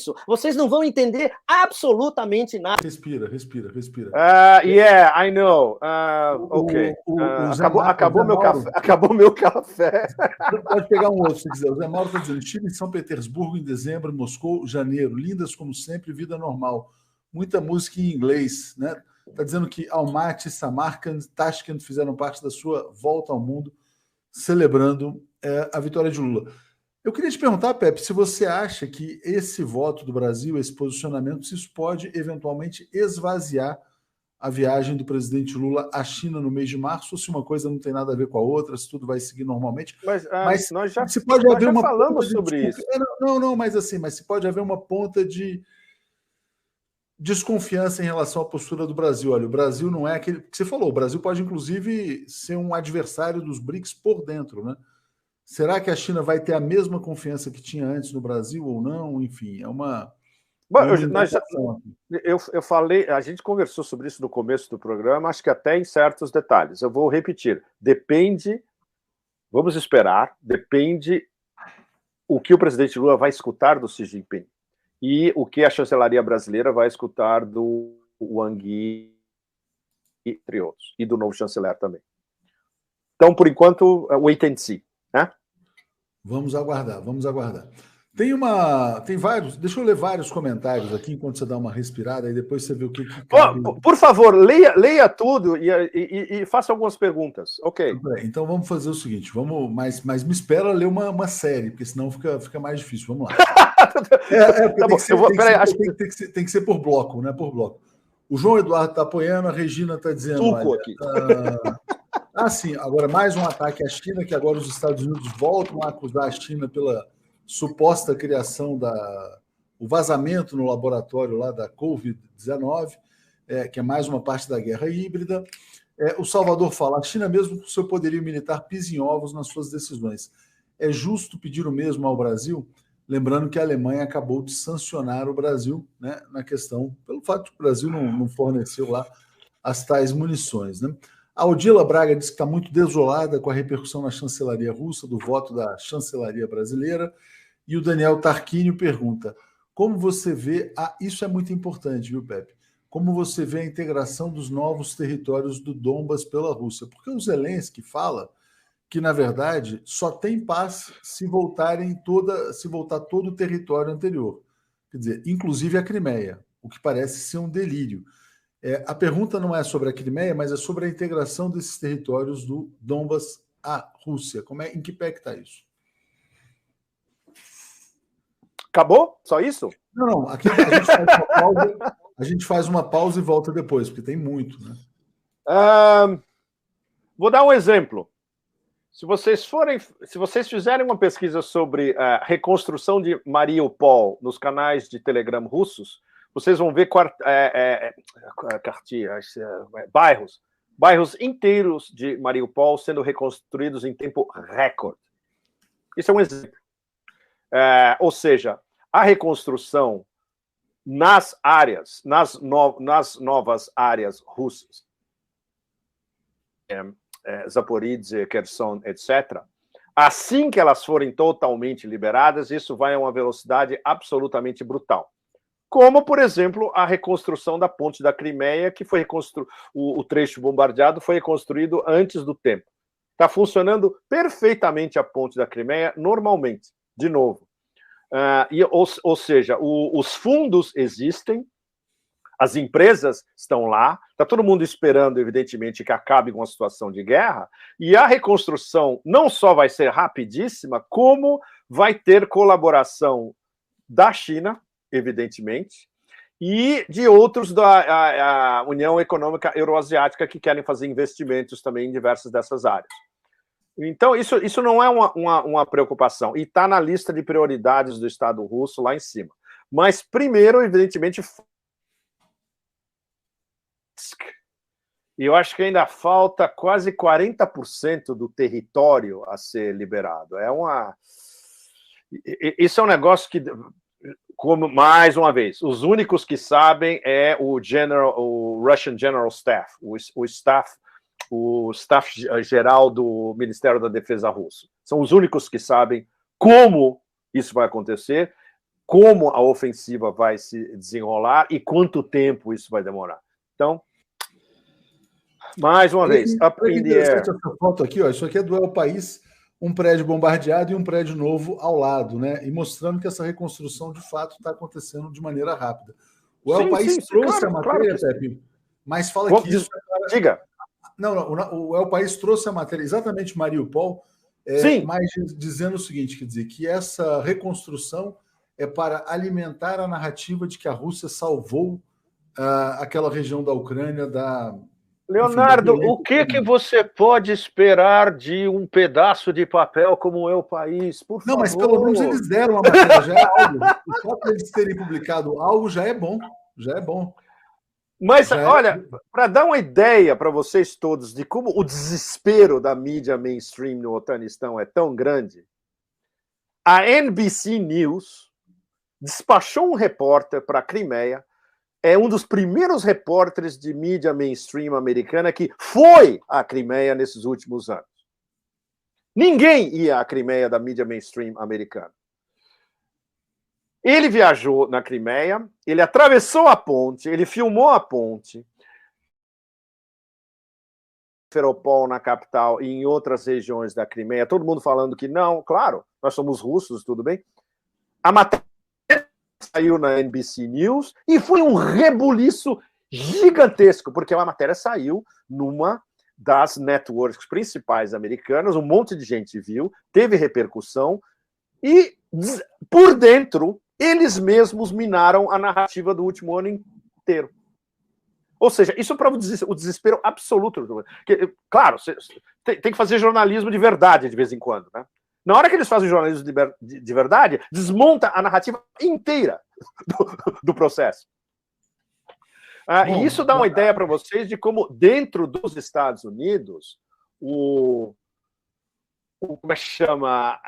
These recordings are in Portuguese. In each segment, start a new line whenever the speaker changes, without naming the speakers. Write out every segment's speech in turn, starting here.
isso. Vocês não vão entender absolutamente nada.
Respira.
Yeah, I know. Ok. Acabou meu café.
Pode pegar um outro se quiser. O Zé Mauro está dizendo: Chile em São Petersburgo em dezembro, Moscou, janeiro. Lindas como sempre, vida normal. Muita música em inglês, né? Está dizendo que Almaty, Samarkand, Tashkent fizeram parte da sua volta ao mundo, celebrando a vitória de Lula. Eu queria te perguntar, Pepe, se você acha que esse voto do Brasil, esse posicionamento, se isso pode eventualmente esvaziar a viagem do presidente Lula à China no mês de março, ou se uma coisa não tem nada a ver com a outra, se tudo vai seguir normalmente.
Mas nós já
falamos
sobre isso.
Mas se pode haver uma ponta de desconfiança em relação à postura do Brasil. Olha, o Brasil não é aquele que você falou, o Brasil pode inclusive ser um adversário dos BRICS por dentro, né? Será que a China vai ter a mesma confiança que tinha antes no Brasil ou não? Enfim, é uma...
Eu falei, a gente conversou sobre isso no começo do programa, acho que até em certos detalhes. Eu vou repetir. Vamos esperar, depende o que o presidente Lula vai escutar do Xi Jinping e o que a chancelaria brasileira vai escutar do Wang Yi, entre outros, e do novo chanceler também. Então, por enquanto, wait and see. Né?
Vamos aguardar. Tem vários, deixa eu ler vários comentários aqui enquanto você dá uma respirada e depois você vê o que cabe.
Por favor, leia tudo e faça algumas perguntas. Ok.
Então vamos fazer o seguinte, mas me espera ler uma série, porque senão fica mais difícil. Vamos lá. Tem que ser por bloco, né? Por bloco. O João Eduardo está apoiando, a Regina está dizendo... Sim, agora mais um ataque à China, que agora os Estados Unidos voltam a acusar a China pela suposta criação o vazamento no laboratório lá da Covid-19, que é mais uma parte da guerra híbrida. O Salvador fala: a China, mesmo com seu poderio militar, pisa em ovos nas suas decisões. É justo pedir o mesmo ao Brasil? Lembrando que a Alemanha acabou de sancionar o Brasil, né, na questão, pelo fato de que o Brasil não forneceu lá as tais munições, né? A Odila Braga diz que está muito desolada com a repercussão na chancelaria russa do voto da chancelaria brasileira. E o Daniel Tarquínio pergunta: como você vê... isso é muito importante, viu, Pepe? Como você vê a integração dos novos territórios do Donbas pela Rússia? Porque o Zelensky fala que, na verdade, só tem paz se voltar todo o território anterior. Quer dizer, inclusive a Crimeia, o que parece ser um delírio. A pergunta não é sobre a Crimeia, mas é sobre a integração desses territórios do Donbas à Rússia. Em que pé que está isso?
Acabou? Só isso?
Não. Aqui a gente faz uma pausa e volta depois, porque tem muito, né?
Vou dar um exemplo. Se vocês fizerem uma pesquisa sobre a reconstrução de Mariupol nos canais de Telegram russos, vocês vão ver bairros inteiros de Mariupol sendo reconstruídos em tempo recorde. Isso é um exemplo. Ou seja, a reconstrução nas novas áreas russas, Zaporizhzhia, Kherson, etc., assim que elas forem totalmente liberadas, isso vai a uma velocidade absolutamente brutal. Como, por exemplo, a reconstrução da ponte da Crimeia, que foi o trecho bombardeado foi reconstruído antes do tempo. Está funcionando perfeitamente a ponte da Crimeia, normalmente, de novo. Ou seja, os fundos existem, as empresas estão lá, está todo mundo esperando, evidentemente, que acabe com a situação de guerra, e a reconstrução não só vai ser rapidíssima, como vai ter colaboração da China, evidentemente, e de outros da União Econômica Euroasiática que querem fazer investimentos também em diversas dessas áreas. Então, isso não é uma preocupação, e está na lista de prioridades do Estado russo lá em cima. Mas, primeiro, evidentemente, e eu acho que ainda falta quase 40% do território a ser liberado. Isso é um negócio que, como mais uma vez, os únicos que sabem é o Russian General Staff, o staff geral do Ministério da Defesa russo. São os únicos que sabem como isso vai acontecer. como a ofensiva vai se desenrolar e quanto tempo isso vai demorar. Então, mais uma vez, up in the air.
Essa foto aqui, ó, isso aqui é do El País, um prédio bombardeado e um prédio novo ao lado, né? E mostrando que essa reconstrução, de fato, está acontecendo de maneira rápida. O El País trouxe a matéria, Pepe, mas fala que isso...
Diga.
Não, o El País trouxe a matéria, exatamente Mariupol, mas dizendo o seguinte, quer dizer, que essa reconstrução é para alimentar a narrativa de que a Rússia salvou aquela região da Ucrânia da...
Leonardo, o que você pode esperar de um pedaço de papel como é o país? Por favor.
Não, mas pelo menos eles deram a matéria, já é algo. O fato de eles terem publicado algo já é bom, já é bom.
Mas, olha, para dar uma ideia para vocês todos de como o desespero da mídia mainstream no Otanistão é tão grande, a NBC News despachou um repórter para a Crimeia, é um dos primeiros repórteres de mídia mainstream americana que foi à Crimeia nesses últimos anos. Ninguém ia à Crimeia da mídia mainstream americana. Ele viajou na Crimeia, ele atravessou a ponte, ele filmou a ponte, Feropol na capital e em outras regiões da Crimeia, todo mundo falando que não, claro, nós somos russos, tudo bem. A matéria saiu na NBC News e foi um rebuliço gigantesco, porque a matéria saiu numa das networks principais americanas, um monte de gente viu, teve repercussão e, por dentro, eles mesmos minaram a narrativa do último ano inteiro. Ou seja, isso prova o desespero absoluto. Claro, tem que fazer jornalismo de verdade de vez em quando, né? Na hora que eles fazem jornalismo de verdade, desmonta a narrativa inteira do processo. E isso dá uma ideia para vocês de como, dentro dos Estados Unidos, como é que chama?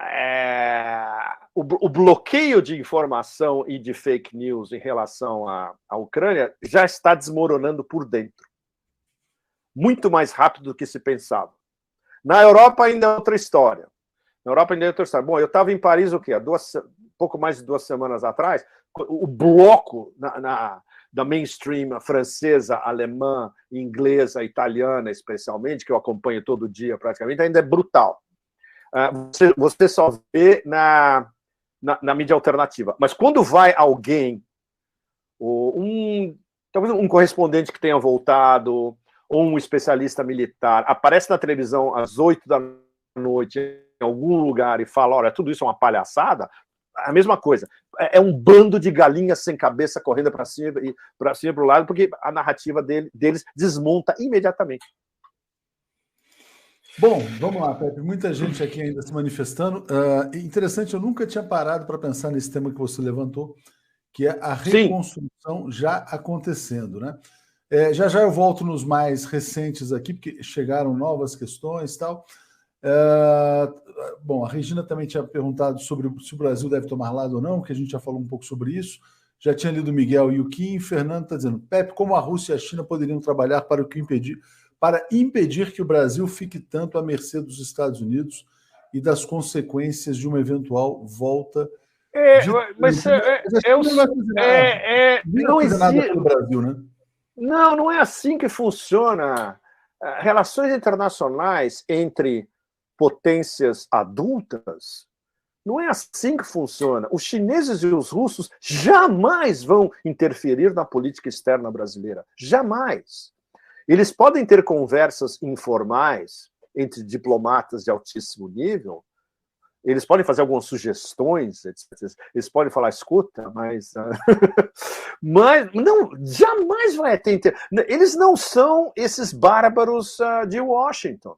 O bloqueio de informação e de fake news em relação à Ucrânia já está desmoronando por dentro. Muito mais rápido do que se pensava. Na Europa ainda é outra história. Bom, eu estava em Paris pouco mais de 2 semanas atrás, o bloco da mainstream francesa, alemã, inglesa, italiana, especialmente, que eu acompanho todo dia praticamente, ainda é brutal. Você só vê na mídia alternativa. Mas quando vai alguém, talvez um correspondente que tenha voltado, ou um especialista militar, aparece na televisão às 8 da noite em algum lugar e fala, olha, tudo isso é uma palhaçada, a mesma coisa. É um bando de galinhas sem cabeça correndo para cima e para o lado, porque a narrativa deles desmonta imediatamente.
Bom, vamos lá, Pepe. Muita gente aqui ainda se manifestando. Interessante, eu nunca tinha parado para pensar nesse tema que você levantou, que é a reconstrução já acontecendo, né? Já eu volto nos mais recentes aqui, porque chegaram novas questões e tal. Bom, a Regina também tinha perguntado sobre se o Brasil deve tomar lado ou não, que a gente já falou um pouco sobre isso. Já tinha lido Miguel e o Kim. Fernando está dizendo, Pepe, como a Rússia e a China poderiam trabalhar para impedir que o Brasil fique tanto à mercê dos Estados Unidos e das consequências de uma eventual volta. Não existe nada pelo Brasil, né?
Não é assim que funciona. Relações internacionais entre potências adultas, não é assim que funciona. Os chineses e os russos jamais vão interferir na política externa brasileira. Jamais. Eles podem ter conversas informais entre diplomatas de altíssimo nível, eles podem fazer algumas sugestões, etc. Eles podem falar, escuta, mas não, jamais vai ter. Eles não são esses bárbaros de Washington.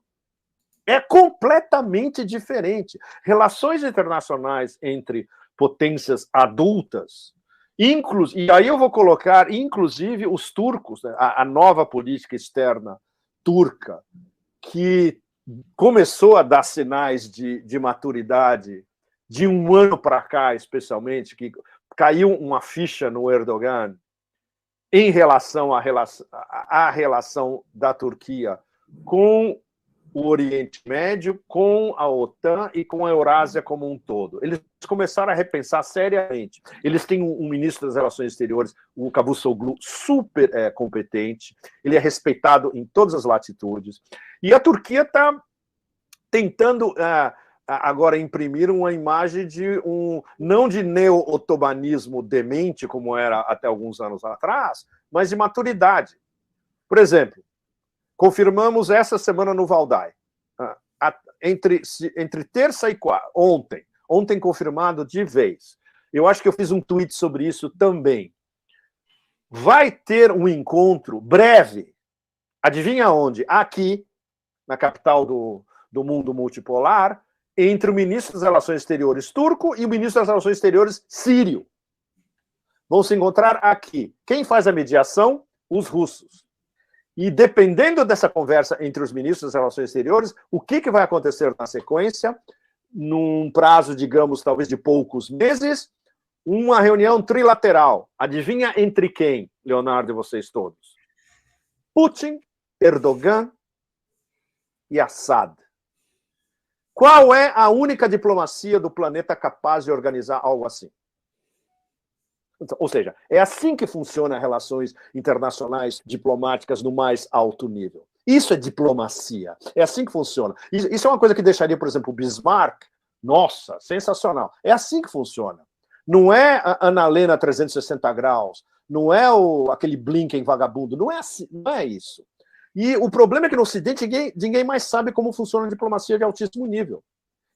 É completamente diferente. Relações internacionais entre potências adultas, e aí eu vou colocar, inclusive, os turcos, né? A nova política externa turca, que começou a dar sinais de maturidade de um ano para cá, especialmente, que caiu uma ficha no Erdogan em relação à relação da Turquia com o Oriente Médio com a OTAN e com a Eurásia como um todo. Eles começaram a repensar seriamente. Eles têm um ministro das Relações Exteriores, o Cavusoglu, super competente. Ele é respeitado em todas as latitudes. E a Turquia está tentando agora imprimir uma imagem de não de neo-otomanismo demente, como era até alguns anos atrás, mas de maturidade. Por exemplo, confirmamos essa semana no Valdai, entre terça e quarta, ontem confirmado de vez. Eu acho que eu fiz um tweet sobre isso também. Vai ter um encontro breve, adivinha onde? Aqui, na capital do mundo multipolar, entre o ministro das Relações Exteriores turco e o ministro das Relações Exteriores sírio. Vão se encontrar aqui. Quem faz a mediação? Os russos. E dependendo dessa conversa entre os ministros das Relações Exteriores, o que vai acontecer na sequência, num prazo, digamos, talvez de poucos meses, uma reunião trilateral. Adivinha entre quem, Leonardo e vocês todos? Putin, Erdogan e Assad. Qual é a única diplomacia do planeta capaz de organizar algo assim? Ou seja, é assim que funcionam relações internacionais diplomáticas no mais alto nível. Isso é diplomacia. É assim que funciona. Isso é uma coisa que deixaria, por exemplo, o Bismarck. Nossa, sensacional. É assim que funciona. Não é a Annalena 360 graus. Não é aquele Blinken vagabundo. Não é assim, não é isso. E o problema é que no Ocidente ninguém mais sabe como funciona a diplomacia de altíssimo nível.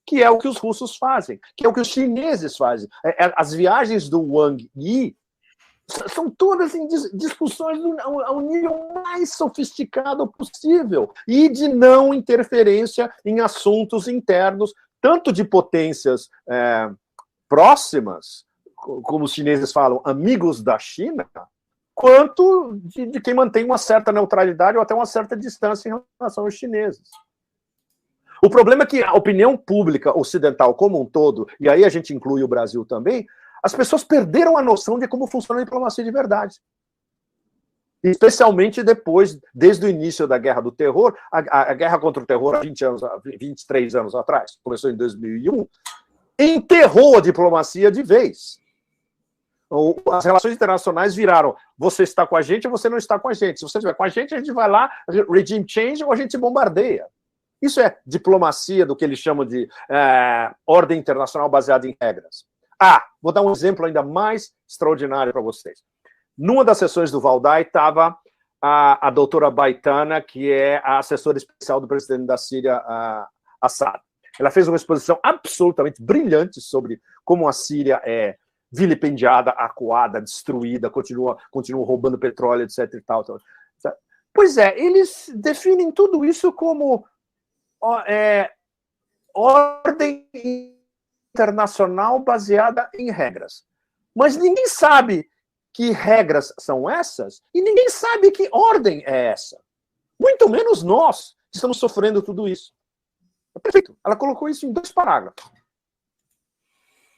Que é o que os russos fazem, que é o que os chineses fazem. As viagens do Wang Yi são todas em discussões ao nível mais sofisticado possível e de não interferência em assuntos internos, tanto de potências próximas, como os chineses falam, amigos da China, quanto de quem mantém uma certa neutralidade ou até uma certa distância em relação aos chineses. O problema é que a opinião pública ocidental como um todo, e aí a gente inclui o Brasil também, as pessoas perderam a noção de como funciona a diplomacia de verdade. Especialmente depois, desde o início da Guerra do Terror, a guerra contra o terror há 23 anos atrás, começou em 2001, enterrou a diplomacia de vez. As relações internacionais viraram, você está com a gente ou você não está com a gente. Se você estiver com a gente vai lá, regime change, ou a gente bombardeia. Isso é diplomacia do que eles chamam de ordem internacional baseada em regras. Vou dar um exemplo ainda mais extraordinário para vocês. Numa das sessões do Valdai estava a doutora Baitana, que é a assessora especial do presidente da Síria, Assad. Ela fez uma exposição absolutamente brilhante sobre como a Síria é vilipendiada, acuada, destruída, continua roubando petróleo, etc. E tal. Pois é, eles definem tudo isso como ordem internacional baseada em regras. Mas ninguém sabe que regras são essas e ninguém sabe que ordem é essa. Muito menos nós que estamos sofrendo tudo isso. Perfeito. Ela colocou isso em 2 parágrafos.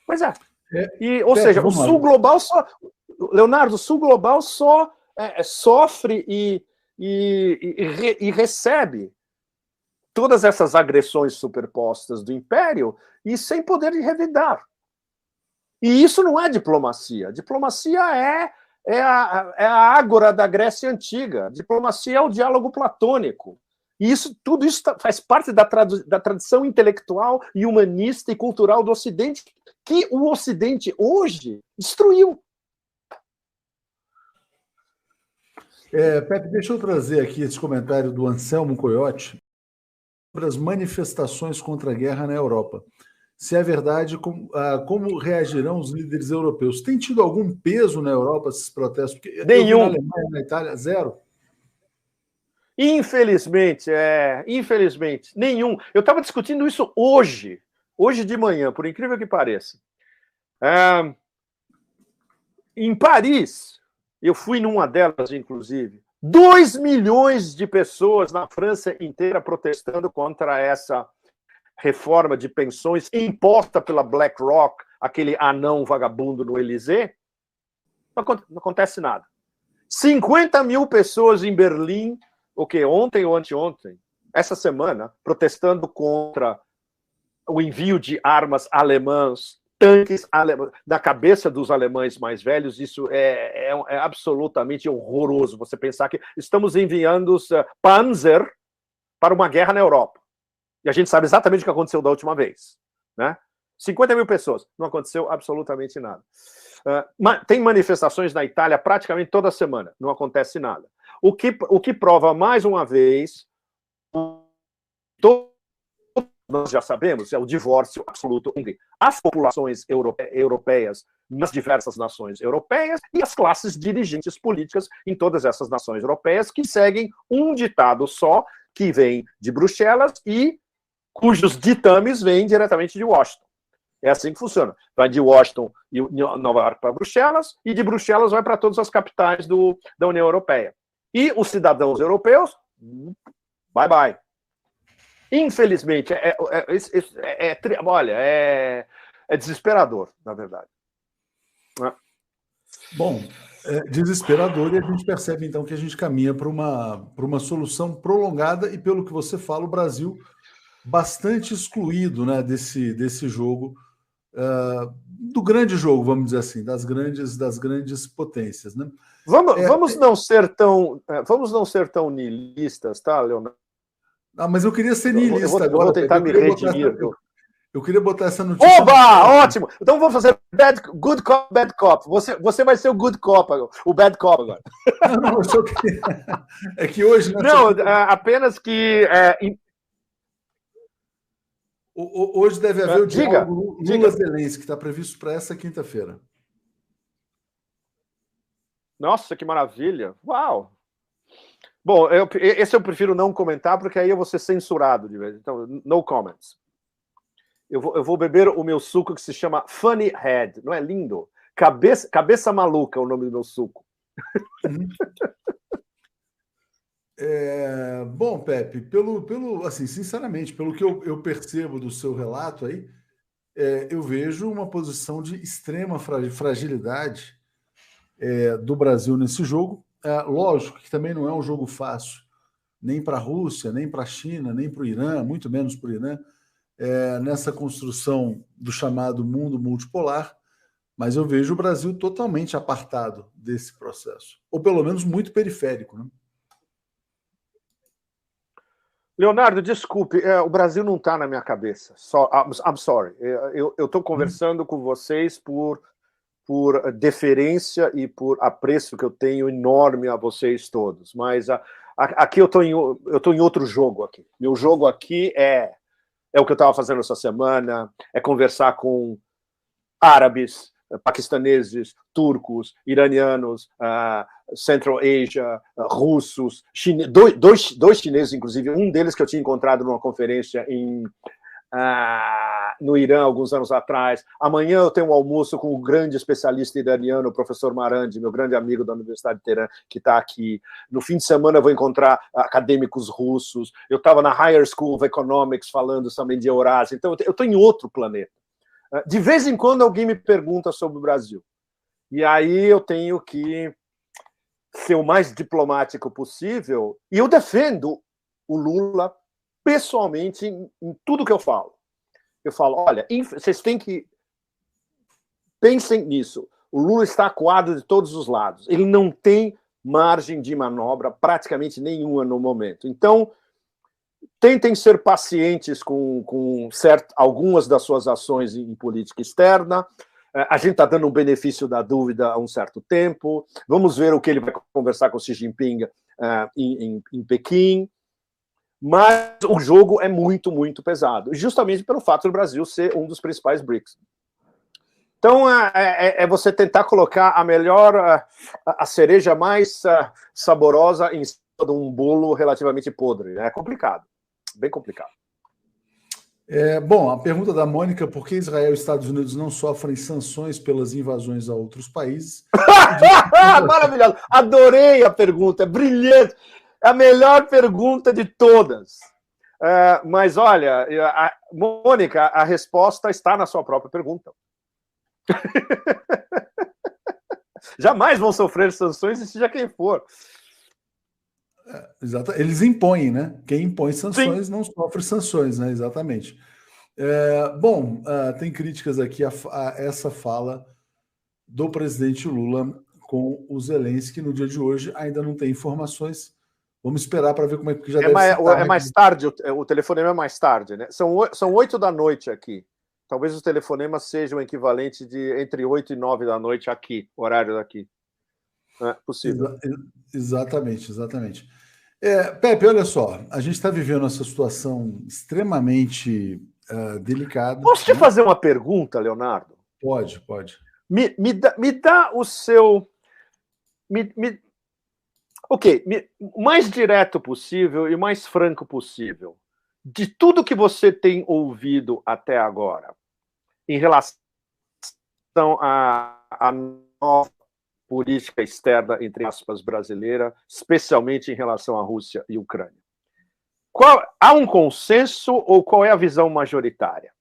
Pois é. Ou seja, o Sul Global só... Leonardo, o Sul Global só sofre e recebe todas essas agressões superpostas do Império e sem poder de revidar. E isso não é diplomacia. Diplomacia é a ágora da Grécia Antiga. Diplomacia é o diálogo platônico. E tudo isso faz parte da tradição intelectual e humanista e cultural do Ocidente, que o Ocidente hoje destruiu.
Pepe, deixa eu trazer aqui esse comentário do Anselmo Coyote sobre as manifestações contra a guerra na Europa. Se é verdade, como reagirão os líderes europeus? Tem tido algum peso na Europa esses protestos? Porque
nenhum.
Na Alemanha, na Itália, zero.
Infelizmente, nenhum. Eu estava discutindo isso hoje de manhã, por incrível que pareça. Em Paris, eu fui numa delas, inclusive, 2 milhões de pessoas na França inteira protestando contra essa reforma de pensões imposta pela BlackRock, aquele anão vagabundo no Élysée. Não acontece nada. 50 mil pessoas em Berlim, ontem ou anteontem, essa semana, protestando contra o envio de armas alemãs, tanques alemães, na cabeça dos alemães mais velhos. Isso é absolutamente horroroso. Você pensar que estamos enviando Panzer para uma guerra na Europa. E a gente sabe exatamente o que aconteceu da última vez, né? 50 mil pessoas, não aconteceu absolutamente nada. Tem manifestações na Itália praticamente toda semana, não acontece nada. O que prova mais uma vez, nós já sabemos, é o divórcio absoluto entre as populações europeias nas diversas nações europeias e as classes dirigentes políticas em todas essas nações europeias, que seguem um ditado só, que vem de Bruxelas e cujos ditames vêm diretamente de Washington. É assim que funciona. Vai de Washington e Nova York para Bruxelas, e de Bruxelas vai para todas as capitais da União Europeia. E os cidadãos europeus, bye bye. Infelizmente, olha, é desesperador, na verdade.
Bom, é desesperador, e a gente percebe, então, que a gente caminha para uma solução prolongada, e pelo que você fala, o Brasil bastante excluído, né, desse jogo, do grande jogo, vamos dizer assim, das grandes potências, né?
Vamos não ser tão niilistas, tá, Leonardo?
Mas eu queria ser niilista agora.
Eu vou tentar me redimir.
Eu queria botar essa notícia.
Oba! Ótimo! Então vamos fazer good cop, bad cop. Você vai ser o good cop, o bad cop agora.
Não, eu só queria... É que hoje...
Não, apenas que...
Hoje deve haver o diálogo Lula-Zelensky, que está previsto para essa quinta-feira.
Nossa, que maravilha! Uau! Bom, esse eu prefiro não comentar, porque aí eu vou ser censurado de vez. Então, no comments. Eu vou beber o meu suco que se chama Funny Head. Não é lindo? Cabeça maluca é o nome do meu suco.
Bom, Pepe, assim, sinceramente, pelo que eu percebo do seu relato aí, eu vejo uma posição de extrema fragilidade do Brasil nesse jogo. Lógico que também não é um jogo fácil, nem para a Rússia, nem para a China, nem para o Irã, muito menos para o Irã, nessa construção do chamado mundo multipolar, mas eu vejo o Brasil totalmente apartado desse processo, ou pelo menos muito periférico, né?
Leonardo, desculpe, o Brasil não está na minha cabeça. I'm sorry. Eu estou conversando com vocês por deferência e por apreço que eu tenho enorme a vocês todos. Mas aqui eu estou em outro jogo aqui. Meu jogo aqui é o que eu estava fazendo essa semana, é conversar com árabes, paquistaneses, turcos, iranianos, Central Asia, russos, dois chineses, inclusive, um deles que eu tinha encontrado numa conferência no Irã, alguns anos atrás. Amanhã eu tenho um almoço com o grande especialista iraniano, o professor Marandi, meu grande amigo da Universidade de Teherã, que está aqui. No fim de semana eu vou encontrar acadêmicos russos. Eu estava na Higher School of Economics falando também de Eurásia. Então eu estou em outro planeta. De vez em quando alguém me pergunta sobre o Brasil. E aí eu tenho que ser o mais diplomático possível. E eu defendo o Lula pessoalmente em tudo que eu falo. Eu falo, olha, vocês têm que... Pensem nisso. O Lula está acuado de todos os lados. Ele não tem margem de manobra praticamente nenhuma no momento. Então, tentem ser pacientes com algumas das suas ações em política externa. A gente está dando um benefício da dúvida há um certo tempo. Vamos ver o que ele vai conversar com Xi Jinping em Pequim. Mas o jogo é muito, muito pesado, justamente pelo fato do Brasil ser um dos principais BRICS. Então, é você tentar colocar a cereja mais saborosa em cima de um bolo relativamente podre. É complicado, bem complicado.
Bom, a pergunta da Mônica: por que Israel e Estados Unidos não sofrem sanções pelas invasões a outros países?
Maravilhoso, adorei a pergunta, é brilhante. A melhor pergunta de todas. Mas, olha, Mônica, a resposta está na sua própria pergunta. Jamais vão sofrer sanções, e seja quem for.
Exato. Eles impõem, né? Quem impõe sanções
Sim.
não sofre sanções, né? Exatamente. Tem críticas aqui a essa fala do presidente Lula com o Zelensky no dia de hoje. Ainda não tem informações. Vamos esperar para ver como é que já deve ser tarde.
É mais tarde, o telefonema é mais tarde, né? São 8 da noite aqui. Talvez os telefonemas sejam o equivalente de entre 8 e 9 da noite aqui, horário daqui. É possível.
Exatamente. Pepe, olha só, a gente está vivendo essa situação extremamente delicada.
Posso te fazer uma pergunta, Leonardo?
Pode.
Me dá o seu... o mais direto possível e mais franco possível. De tudo que você tem ouvido até agora, em relação à nova política externa, entre aspas, brasileira, especialmente em relação à Rússia e Ucrânia. Há um consenso ou qual é a visão majoritária?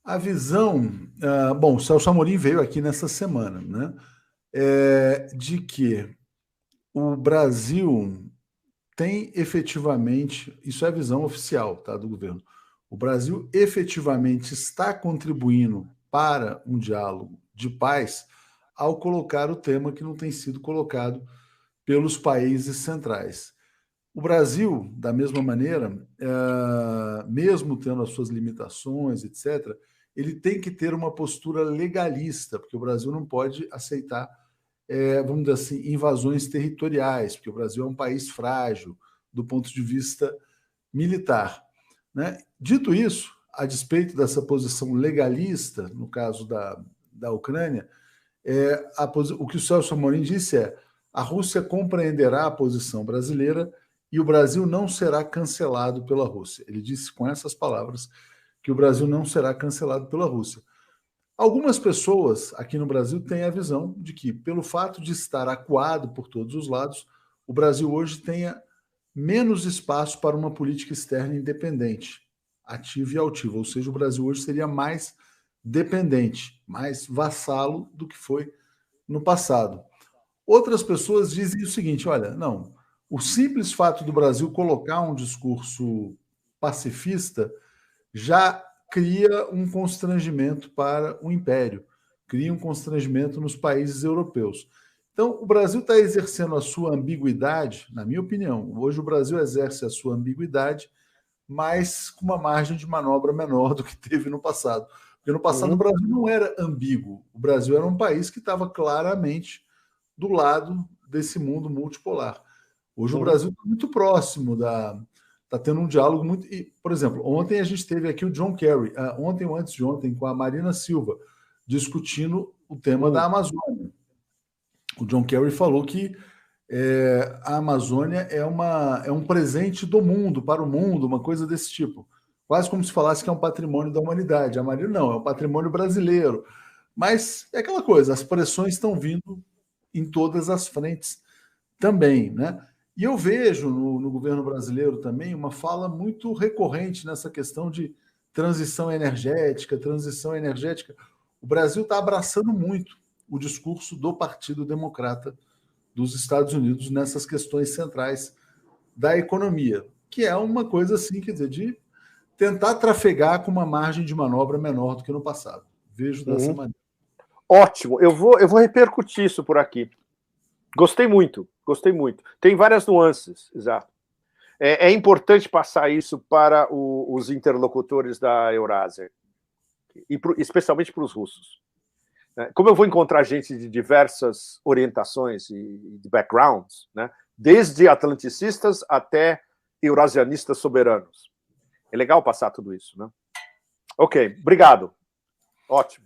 A visão... o Celso Amorim veio aqui nessa semana, né? De que o Brasil tem efetivamente... Isso é a visão oficial, tá, do governo. O Brasil efetivamente está contribuindo para um diálogo de paz ao colocar o tema que não tem sido colocado pelos países centrais. O Brasil, da mesma maneira, mesmo tendo as suas limitações, etc., ele tem que ter uma postura legalista, porque o Brasil não pode aceitar, vamos dizer assim, invasões territoriais, porque o Brasil é um país frágil do ponto de vista militar, né? Dito isso, a despeito dessa posição legalista, no caso da Ucrânia, o que o Celso Amorim disse a Rússia compreenderá a posição brasileira e o Brasil não será cancelado pela Rússia. Ele disse com essas palavras que o Brasil não será cancelado pela Rússia. Algumas pessoas aqui no Brasil têm a visão de que, pelo fato de estar acuado por todos os lados, o Brasil hoje tenha menos espaço para uma política externa independente, ativa e altiva. Ou seja, o Brasil hoje seria mais dependente, mais vassalo do que foi no passado. Outras pessoas dizem o seguinte, olha, não, o simples fato do Brasil colocar um discurso pacifista já cria um constrangimento para o império, cria um constrangimento nos países europeus. Então, o Brasil está exercendo a sua ambiguidade, na minha opinião. Hoje o Brasil exerce a sua ambiguidade, mas com uma margem de manobra menor do que teve no passado. Porque no passado o Brasil não era ambíguo. O Brasil era um país que estava claramente do lado desse mundo multipolar. Hoje o Brasil está muito próximo está tendo um diálogo muito... por exemplo, ontem a gente teve aqui o John Kerry, ontem ou antes de ontem, com a Marina Silva, discutindo o tema da Amazônia. O John Kerry falou que a Amazônia é um presente do mundo, para o mundo, uma coisa desse tipo. Quase como se falasse que é um patrimônio da humanidade. A Marina não, é um patrimônio brasileiro. Mas é aquela coisa, as pressões estão vindo em todas as frentes também, né? E eu vejo no governo brasileiro também uma fala muito recorrente nessa questão de transição energética. O Brasil está abraçando muito o discurso do Partido Democrata dos Estados Unidos nessas questões centrais da economia, que é uma coisa assim, quer dizer, de tentar trafegar com uma margem de manobra menor do que no passado. Vejo dessa maneira.
Ótimo, eu vou repercutir isso por aqui. Gostei muito. Tem várias nuances, exato. É importante passar isso para os interlocutores da Eurásia, especialmente para os russos. Como eu vou encontrar gente de diversas orientações e de backgrounds, né? Desde atlanticistas até eurasianistas soberanos. É legal passar tudo isso, né? Ok, obrigado. Ótimo.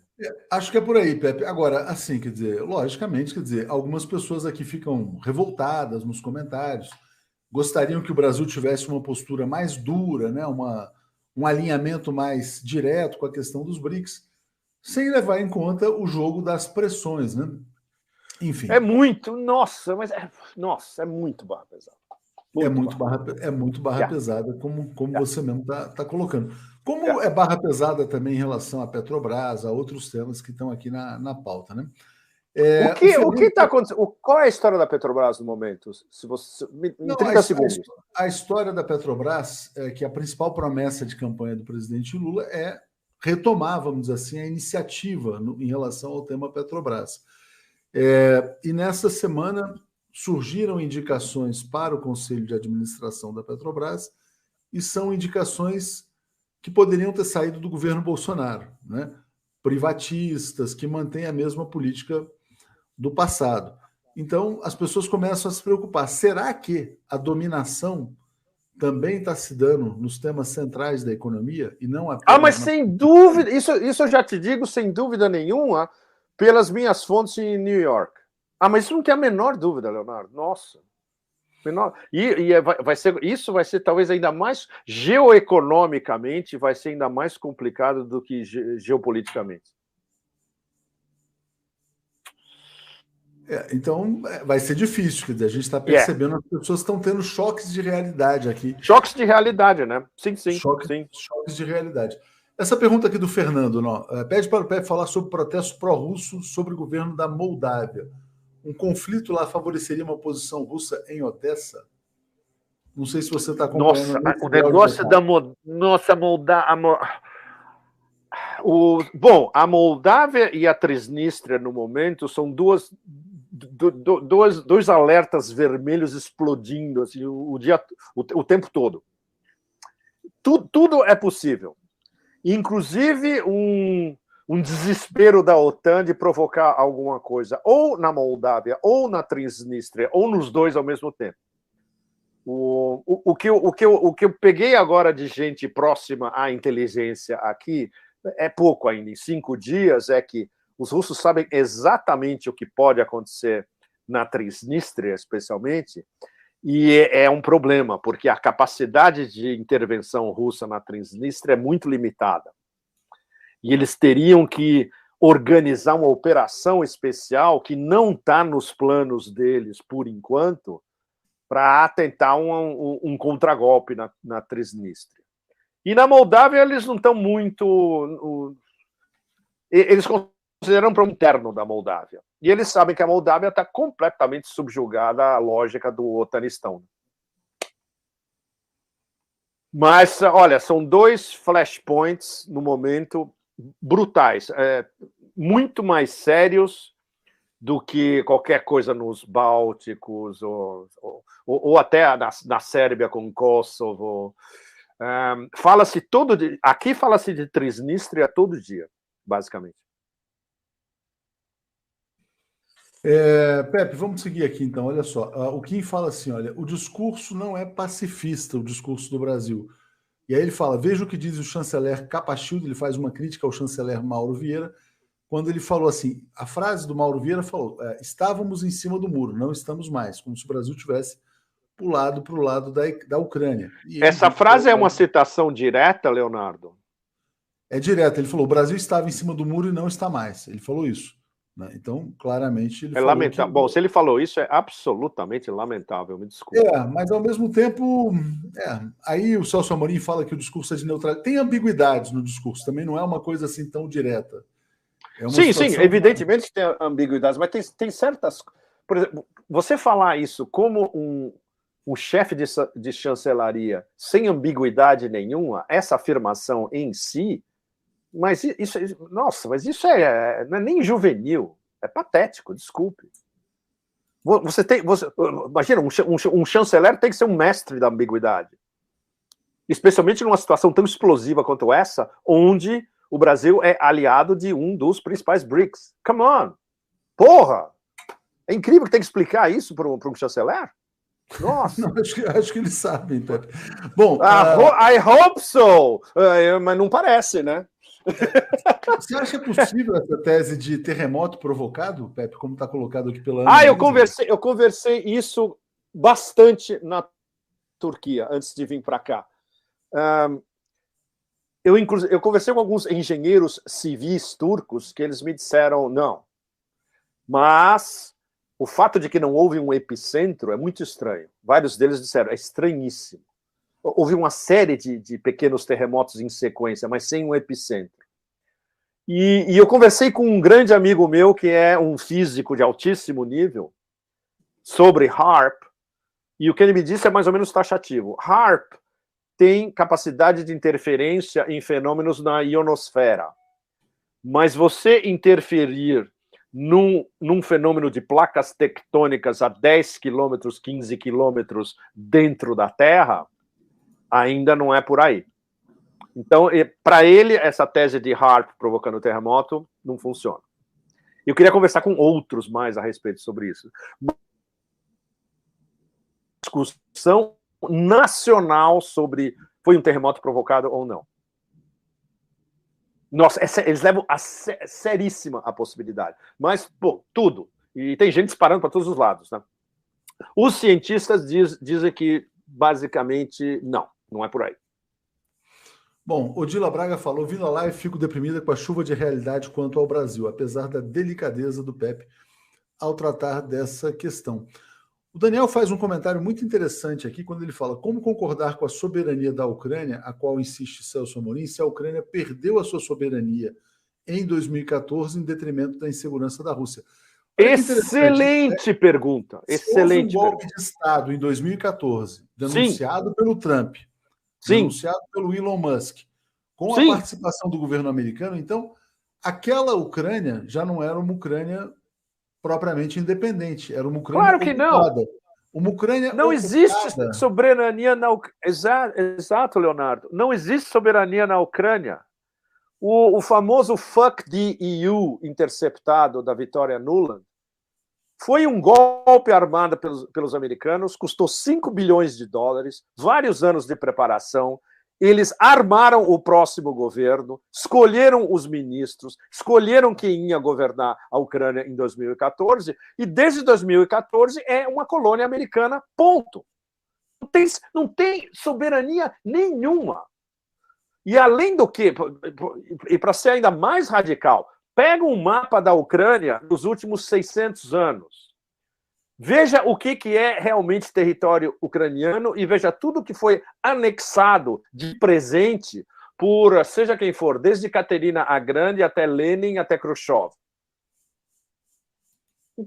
Acho que é por aí, Pepe. Agora, assim, quer dizer, logicamente, algumas pessoas aqui ficam revoltadas nos comentários, gostariam que o Brasil tivesse uma postura mais dura, né? Um alinhamento mais direto com a questão dos BRICS, sem levar em conta o jogo das pressões, né? Enfim.
É muito, nossa, é muito barra pesada.
É muito barra pesada, como você mesmo está colocando. Como é barra pesada também em relação à Petrobras, a outros temas que estão aqui na pauta, né?
O que está acontecendo? Qual é a história da Petrobras no momento? Se você, em 30 segundos.
A história da Petrobras é que a principal promessa de campanha do presidente Lula é retomar, vamos dizer assim, a iniciativa em relação ao tema Petrobras. E nessa semana surgiram indicações para o Conselho de Administração da Petrobras e são indicações que poderiam ter saído do governo Bolsonaro, né? Privatistas, que mantêm a mesma política do passado. Então, as pessoas começam a se preocupar. Será que a dominação também está se dando nos temas centrais da economia e não apenas...
mas sem dúvida, isso eu já te digo, sem dúvida nenhuma, pelas minhas fontes em New York. Mas isso não tem a menor dúvida, Leonardo. Nossa. Isso vai ser talvez ainda mais, geoeconomicamente, vai ser ainda mais complicado do que geopoliticamente.
Então, vai ser difícil, quer dizer, a gente está percebendo as pessoas estão tendo choques de realidade aqui.
Choques de realidade, né? Sim.
Choques de realidade. Essa pergunta aqui do Fernando, pede para o Pepe falar sobre protestos pró-russo sobre o governo da Moldávia. Um conflito lá favoreceria uma posição russa em Odessa? Não sei se você está acompanhando.
Nossa, o negócio da Moldávia... Bom, a Moldávia e a Transnistria, no momento, são dois alertas vermelhos explodindo assim, o tempo todo. Tudo é possível. Inclusive um desespero da OTAN de provocar alguma coisa, ou na Moldávia, ou na Transnistria, ou nos dois ao mesmo tempo. O que eu peguei agora de gente próxima à inteligência aqui é pouco ainda. Em 5 dias é que os russos sabem exatamente o que pode acontecer na Transnistria, especialmente, e é um problema, porque a capacidade de intervenção russa na Transnistria é muito limitada. E eles teriam que organizar uma operação especial que não está nos planos deles, por enquanto, para tentar um contragolpe na Transnistria. E na Moldávia eles não estão muito... Eles consideram para o interno da Moldávia. E eles sabem que a Moldávia está completamente subjugada à lógica do otanistão. Mas, olha, são 2 flashpoints no momento brutais, muito mais sérios do que qualquer coisa nos Bálticos ou até na Sérvia com Kosovo. Aqui fala-se de Transnistria todo dia, basicamente.
Pepe, vamos seguir aqui então, olha só. O Kim fala assim, olha, o discurso não é pacifista, o discurso do Brasil. E aí ele fala, veja o que diz o chanceler Capachildo, ele faz uma crítica ao chanceler Mauro Vieira, quando ele falou assim, a frase do Mauro Vieira falou, estávamos em cima do muro, não estamos mais, como se o Brasil tivesse pulado para o lado da Ucrânia.
Essa frase é uma citação direta, Leonardo?
É direta, ele falou, o Brasil estava em cima do muro e não está mais, ele falou isso. Então, claramente, ele falou
lamentável. Bom, se ele falou isso, é absolutamente lamentável, me desculpe.
Mas ao mesmo tempo, aí o Celso Amorim fala que o discurso é de neutralidade. Tem ambiguidades no discurso, também não é uma coisa assim tão direta.
Sim, evidentemente que tem ambiguidades, mas tem certas... Por exemplo, você falar isso como um chefe de chancelaria sem ambiguidade nenhuma, essa afirmação em si, mas isso não é nem juvenil, é patético, desculpe. Imagina, um chanceler tem que ser um mestre da ambiguidade. Especialmente numa situação tão explosiva quanto essa, onde o Brasil é aliado de um dos principais BRICS. Come on! Porra! É incrível que tem que explicar isso para um chanceler? Nossa!
Não, acho que eles sabem, Pepe. Bom,
I hope so! Mas não parece, né?
Você acha possível essa tese de terremoto provocado, Pepe, como está colocado aqui pela...
eu conversei isso bastante na Turquia, antes de vir para cá. Eu conversei com alguns engenheiros civis turcos que eles me disseram não. Mas o fato de que não houve um epicentro é muito estranho. Vários deles disseram, é estranhíssimo. Houve uma série de pequenos terremotos em sequência, mas sem um epicentro. E eu conversei com um grande amigo meu, que é um físico de altíssimo nível, sobre HAARP, e o que ele me disse é mais ou menos taxativo. HAARP tem capacidade de interferência em fenômenos na ionosfera, mas você interferir num fenômeno de placas tectônicas a 10 quilômetros, 15 quilômetros dentro da Terra, ainda não é por aí. Então, para ele, essa tese de HAARP provocando terremoto não funciona. Eu queria conversar com outros mais a respeito sobre isso. Discussão nacional sobre foi um terremoto provocado ou não. Nossa, eles levam a seríssima a possibilidade. Mas, pô, tudo. E tem gente disparando para todos os lados, né? Os cientistas dizem que, basicamente, não é por aí.
Bom, Odila Braga falou, vindo a live, fico deprimida com a chuva de realidade quanto ao Brasil, apesar da delicadeza do Pepe ao tratar dessa questão. O Daniel faz um comentário muito interessante aqui quando ele fala como concordar com a soberania da Ucrânia, a qual insiste Celso Amorim, se a Ucrânia perdeu a sua soberania em 2014 em detrimento da insegurança da Rússia.
Excelente pergunta. Excelente
pergunta. Houve um golpe de Estado em 2014, denunciado pelo Trump, denunciado pelo Elon Musk, com a participação do governo americano. Então, aquela Ucrânia já não era uma Ucrânia propriamente independente, era uma Ucrânia
claro que
ocupada.
não.
Uma Ucrânia
não
ocupada.
Existe soberania na Ucrânia. Exato, Leonardo. Não existe soberania na Ucrânia. O famoso fuck the EU interceptado da Victoria Nuland foi um golpe armado pelos americanos, custou 5 bilhões de dólares, vários anos de preparação. Eles armaram o próximo governo, escolheram os ministros, escolheram quem ia governar a Ucrânia em 2014, e desde 2014 é uma colônia americana, ponto. Não tem soberania nenhuma. E além do que, e para ser ainda mais radical, pega um mapa da Ucrânia dos últimos 600 anos. Veja o que é realmente território ucraniano e veja tudo que foi anexado de presente por seja quem for, desde Caterina a Grande até Lenin, até Khrushchev.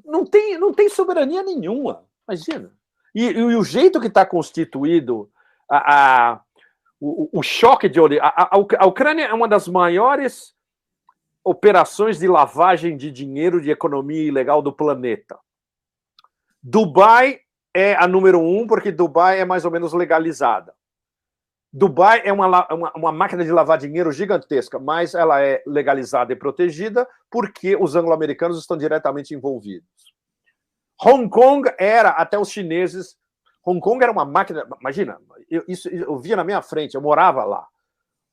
Não tem soberania nenhuma, imagina. E o jeito que está constituído o choque de olho. A Ucrânia é uma das maiores operações de lavagem de dinheiro de economia ilegal do planeta. Dubai é a número 1, porque Dubai é mais ou menos legalizada. Dubai é uma máquina de lavar dinheiro gigantesca, mas ela é legalizada e protegida porque os anglo-americanos estão diretamente envolvidos. Hong Kong era, até os chineses, Hong Kong era uma máquina, imagina, eu via na minha frente, eu morava lá.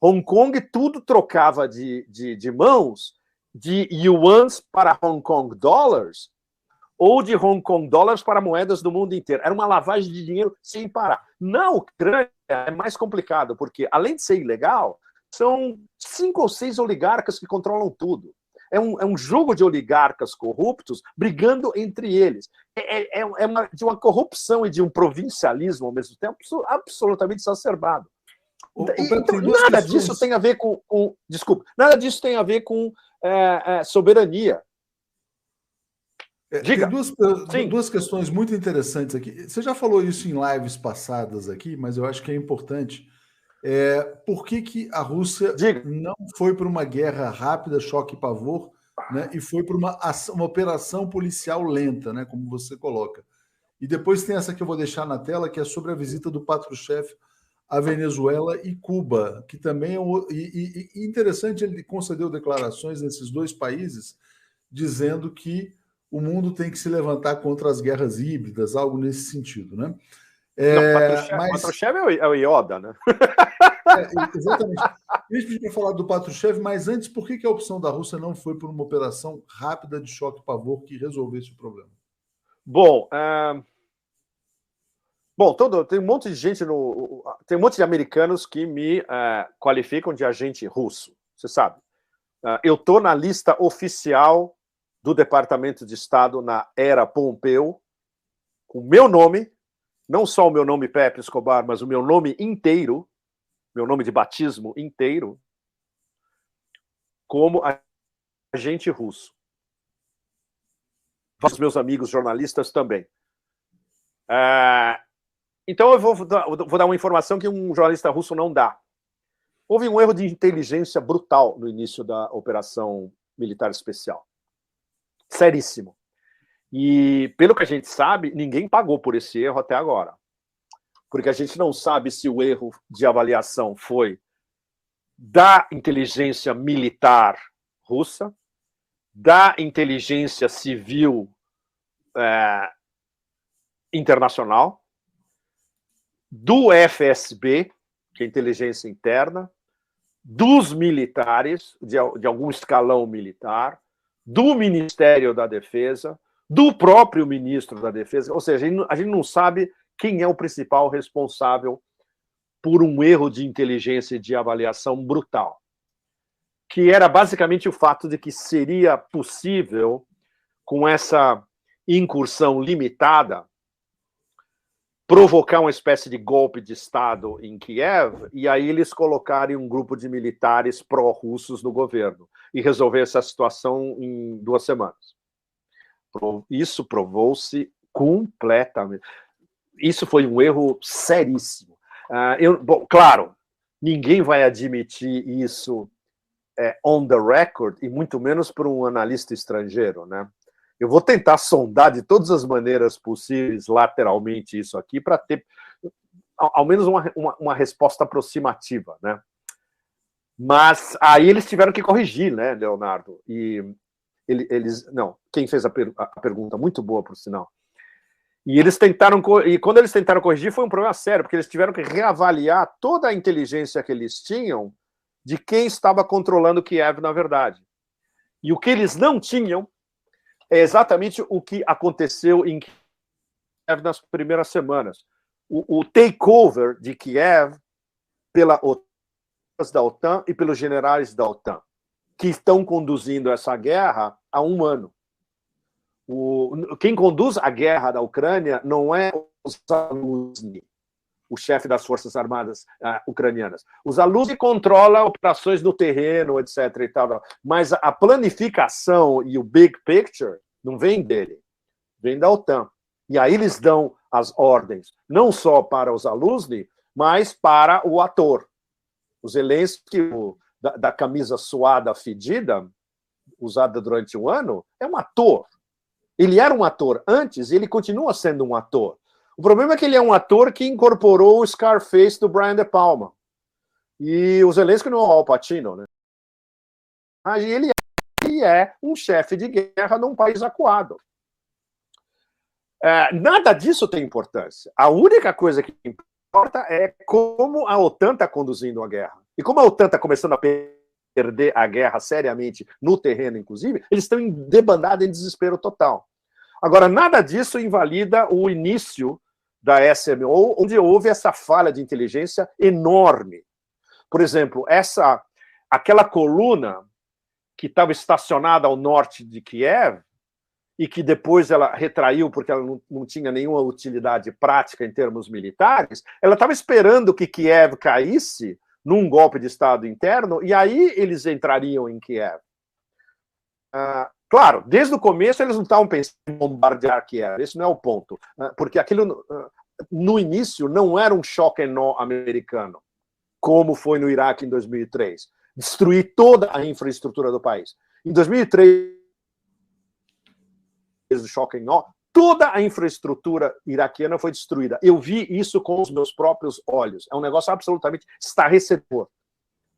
Hong Kong tudo trocava de mãos, de yuans para Hong Kong dólares, ou de Hong Kong dólares para moedas do mundo inteiro. Era uma lavagem de dinheiro sem parar. Na Ucrânia é mais complicado, porque, além de ser ilegal, são 5 ou 6 oligarcas que controlam tudo. É um jogo de oligarcas corruptos brigando entre eles. De uma corrupção e de um provincialismo ao mesmo tempo absolutamente exacerbado. Então, nada disso tem a ver com desculpa, nada disso tem a ver com soberania.
Diga. Tem duas questões muito interessantes aqui. Você já falou isso em lives passadas aqui, mas eu acho que é importante. Por que a Rússia não foi para uma guerra rápida, choque e pavor, né, e foi para uma operação policial lenta, né, como você coloca? E depois tem essa que eu vou deixar na tela, que é sobre a visita do Patrushev à Venezuela e Cuba, que também é interessante, ele concedeu declarações nesses dois países, dizendo que o mundo tem que se levantar contra as guerras híbridas, algo nesse sentido, né?
Patrushev é o Yoda, né?
Exatamente. A gente podia falar do Patrushev, mas antes, por que a opção da Rússia não foi por uma operação rápida de choque e pavor que resolvesse o problema?
Tem um monte de gente tem um monte de americanos que me qualificam de agente russo, você sabe. Eu estou na lista oficial do Departamento de Estado na era Pompeu, com o meu nome, não só o meu nome Pepe Escobar, mas o meu nome inteiro, meu nome de batismo inteiro, como agente russo. Os meus amigos jornalistas também. Então eu vou dar uma informação que um jornalista russo não dá. Houve um erro de inteligência brutal no início da operação militar especial. Seríssimo. E, pelo que a gente sabe, ninguém pagou por esse erro até agora. Porque a gente não sabe se o erro de avaliação foi da inteligência militar russa, da inteligência civil internacional, do FSB, que é a inteligência interna, dos militares, de algum escalão militar, do Ministério da Defesa, do próprio ministro da Defesa. Ou seja, a gente não sabe quem é o principal responsável por um erro de inteligência e de avaliação brutal, que era basicamente o fato de que seria possível, com essa incursão limitada, provocar uma espécie de golpe de Estado em Kiev, e aí eles colocarem um grupo de militares pró-russos no governo e resolver essa situação em 2 semanas. Isso provou-se completamente. Isso foi um erro seríssimo. Bom, claro, ninguém vai admitir isso on the record, e muito menos por um analista estrangeiro, né? Eu vou tentar sondar de todas as maneiras possíveis, lateralmente, isso aqui, para ter ao menos uma resposta aproximativa, né? Mas aí eles tiveram que corrigir, né, Leonardo? E quem fez a pergunta, muito boa, por sinal. E quando eles tentaram corrigir, foi um problema sério, porque eles tiveram que reavaliar toda a inteligência que eles tinham de quem estava controlando Kiev, na verdade. E o que eles não tinham é exatamente o que aconteceu em Kiev nas primeiras semanas. O takeover de Kiev pela da OTAN e pelos generais da OTAN, que estão conduzindo essa guerra há 1 ano. Quem conduz a guerra da Ucrânia não é o Zaluzny, o chefe das Forças Armadas ucranianas. O Zaluzny controla operações no terreno, etc. e tal, mas a planificação e o big picture não vem dele, vem da OTAN. E aí eles dão as ordens, não só para o Zaluzny, mas para o ator. O Zelensky, da camisa suada, fedida, usada durante 1 ano, é um ator. Ele era um ator antes e ele continua sendo um ator. O problema é que ele é um ator que incorporou o Scarface do Brian De Palma. E o Zelensky não é o Al Pacino, né? Ele é um chefe de guerra num país acuado. Nada disso tem importância. A única coisa que importa é como a OTAN está conduzindo a guerra. E como a OTAN está começando a perder a guerra seriamente no terreno, inclusive, eles estão debandados em desespero total. Agora, nada disso invalida o início da SMO, onde houve essa falha de inteligência enorme. Por exemplo, aquela coluna que estava estacionada ao norte de Kiev e que depois ela retraiu porque ela não tinha nenhuma utilidade prática em termos militares, ela estava esperando que Kiev caísse num golpe de Estado interno e aí eles entrariam em Kiev. Claro, desde o começo eles não estavam pensando em bombardear Kiev, esse não é o ponto, porque aquilo no início não era um choque nó americano, como foi no Iraque em 2003, destruir toda a infraestrutura do país. Em 2003, o choque nó, toda a infraestrutura iraquiana foi destruída. Eu vi isso com os meus próprios olhos. É um negócio absolutamente estarrecedor.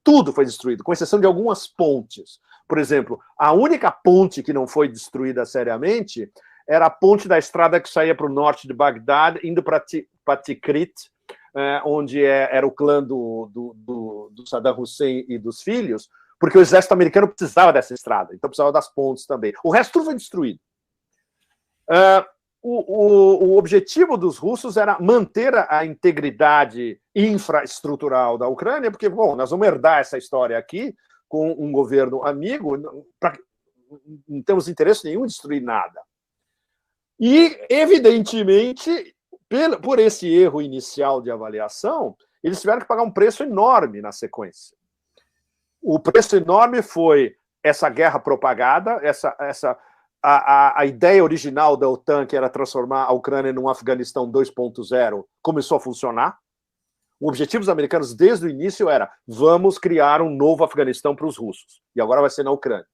Tudo foi destruído, com exceção de algumas pontes. Por exemplo, a única ponte que não foi destruída seriamente era a ponte da estrada que saía para o norte de Bagdad, indo para Tikrit, onde era o clã do Saddam Hussein e dos filhos, porque o exército americano precisava dessa estrada, então precisava das pontes também. O resto tudo foi destruído. O objetivo dos russos era manter a integridade infraestrutural da Ucrânia, porque, bom, nós vamos herdar essa história aqui com um governo amigo, não temos interesse nenhum em destruir nada. E, evidentemente, por esse erro inicial de avaliação, eles tiveram que pagar um preço enorme na sequência. O preço enorme foi essa guerra propagada, a ideia original da OTAN, que era transformar a Ucrânia num Afeganistão 2.0, começou a funcionar. O objetivo dos americanos desde o início era: vamos criar um novo Afeganistão para os russos. E agora vai ser na Ucrânia.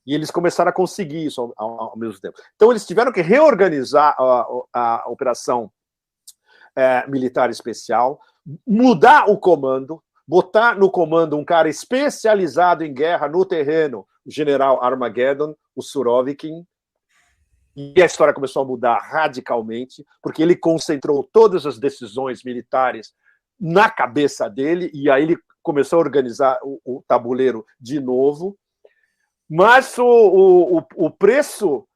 E eles começaram a conseguir isso ao mesmo tempo. Então, eles tiveram que reorganizar a operação militar especial, mudar o comando, botar no comando um cara especializado em guerra no terreno, o general Armageddon, o Surovikin. E a história começou a mudar radicalmente, porque ele concentrou todas as decisões militares na cabeça dele, e aí ele começou a organizar o tabuleiro de novo. Mas o preço,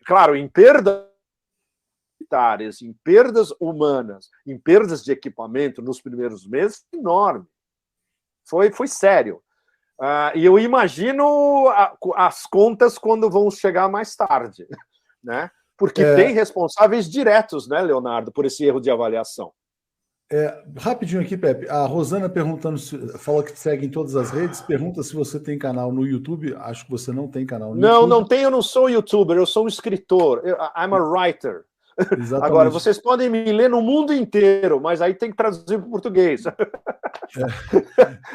claro, em perdas militares, em perdas humanas, em perdas de equipamento nos primeiros meses, enorme. Foi sério. E eu imagino as contas quando vão chegar mais tarde, né? Porque tem responsáveis diretos, né, Leonardo, por esse erro de avaliação.
Rapidinho aqui, Pepe. A Rosana perguntando, fala que te segue em todas as redes, pergunta se você tem canal no YouTube. Acho que você não tem canal no YouTube.
Não tenho, eu não sou youtuber, eu sou um escritor. I'm a writer. Exatamente. Agora, vocês podem me ler no mundo inteiro, mas aí tem que traduzir para o português.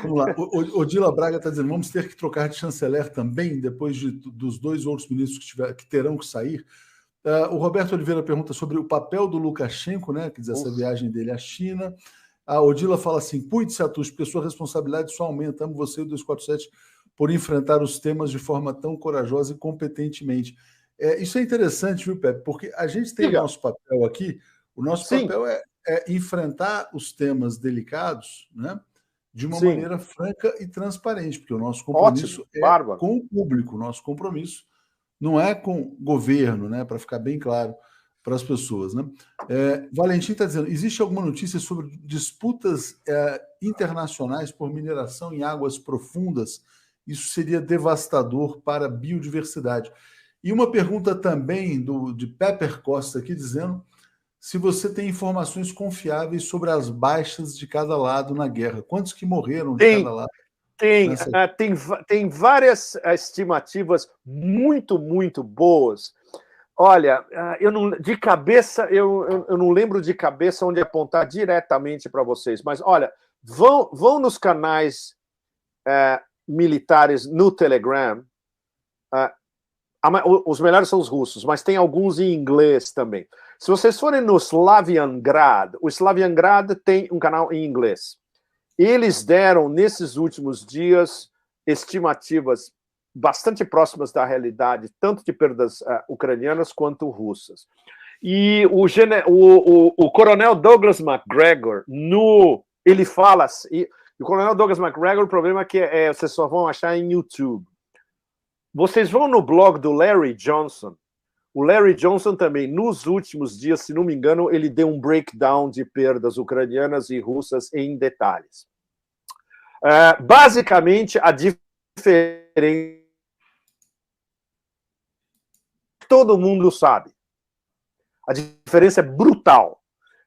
Vamos lá. O Dila Braga está dizendo: vamos ter que trocar de chanceler também, depois dos 2 outros ministros que terão que sair. O Roberto Oliveira pergunta sobre o papel do Lukashenko, né? Quer dizer, essa viagem dele à China. A Odila fala assim: cuide-se, Atush, porque sua responsabilidade só aumenta. Amo você e o 247 por enfrentar os temas de forma tão corajosa e competentemente. Isso é interessante, viu, Pepe? Porque a gente tem o nosso papel aqui, o nosso papel é enfrentar os temas delicados, né, de uma maneira franca e transparente, porque o nosso compromisso com o público, o nosso compromisso não é com o governo, né, para ficar bem claro para as pessoas, né? Valentim está dizendo: existe alguma notícia sobre disputas internacionais por mineração em águas profundas? Isso seria devastador para a biodiversidade. E uma pergunta também de Pepper Costa aqui, dizendo se você tem informações confiáveis sobre as baixas de cada lado na guerra. Quantos que morreram de cada lado?
Tem várias estimativas muito, muito boas. Olha, eu não lembro de cabeça onde apontar diretamente para vocês, mas olha, vão nos canais militares no Telegram. Os melhores são os russos, mas tem alguns em inglês também. Se vocês forem no Slaviangrad, o Slaviangrad tem um canal em inglês. Eles deram, nesses últimos dias, estimativas bastante próximas da realidade, tanto de perdas ucranianas quanto russas. E o coronel Douglas MacGregor, ele fala assim, o coronel Douglas MacGregor, o problema é que vocês só vão achar em YouTube. Vocês vão no blog do Larry Johnson. O Larry Johnson também, nos últimos dias, se não me engano, ele deu um breakdown de perdas ucranianas e russas em detalhes. Basicamente, a diferença todo mundo sabe. A diferença é brutal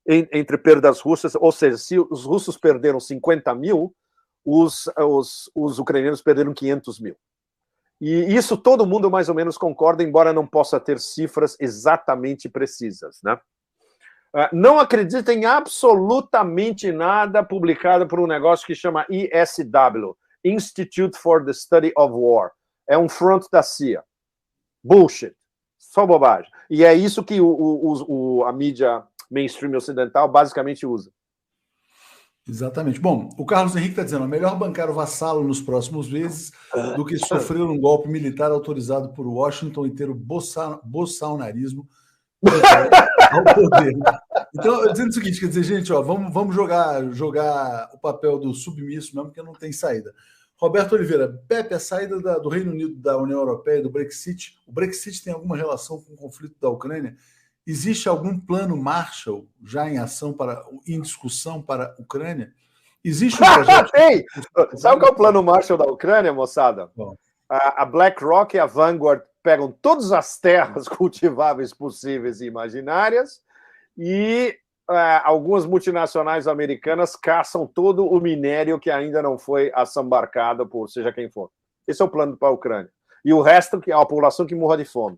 entre perdas russas, ou seja, se os russos perderam 50 mil, os ucranianos perderam 500 mil. E isso todo mundo mais ou menos concorda, embora não possa ter cifras exatamente precisas, né? Não acreditem em absolutamente nada publicado por um negócio que chama ISW, Institute for the Study of War. É um front da CIA. Bullshit. Só bobagem. E é isso que a mídia mainstream ocidental basicamente usa.
Exatamente. Bom, o Carlos Henrique está dizendo: é melhor bancar o vassalo nos próximos meses do que sofrer um golpe militar autorizado por Washington e ter o bolsonarismo ao poder. Então, eu dizendo o seguinte, quer dizer, gente, vamos jogar o papel do submisso mesmo, porque não tem saída. Roberto Oliveira: Pepe, a saída do Reino Unido da União Europeia, do Brexit, o Brexit tem alguma relação com o conflito da Ucrânia? Existe algum plano Marshall já em ação, em discussão para a Ucrânia? Existe um projeto...
Sabe qual é o plano Marshall da Ucrânia, moçada? Bom. A BlackRock e a Vanguard pegam todas as terras cultiváveis possíveis e imaginárias e algumas multinacionais americanas caçam todo o minério que ainda não foi assambarcado por seja quem for. Esse é o plano para a Ucrânia. E o resto, que é a população que morra de fome.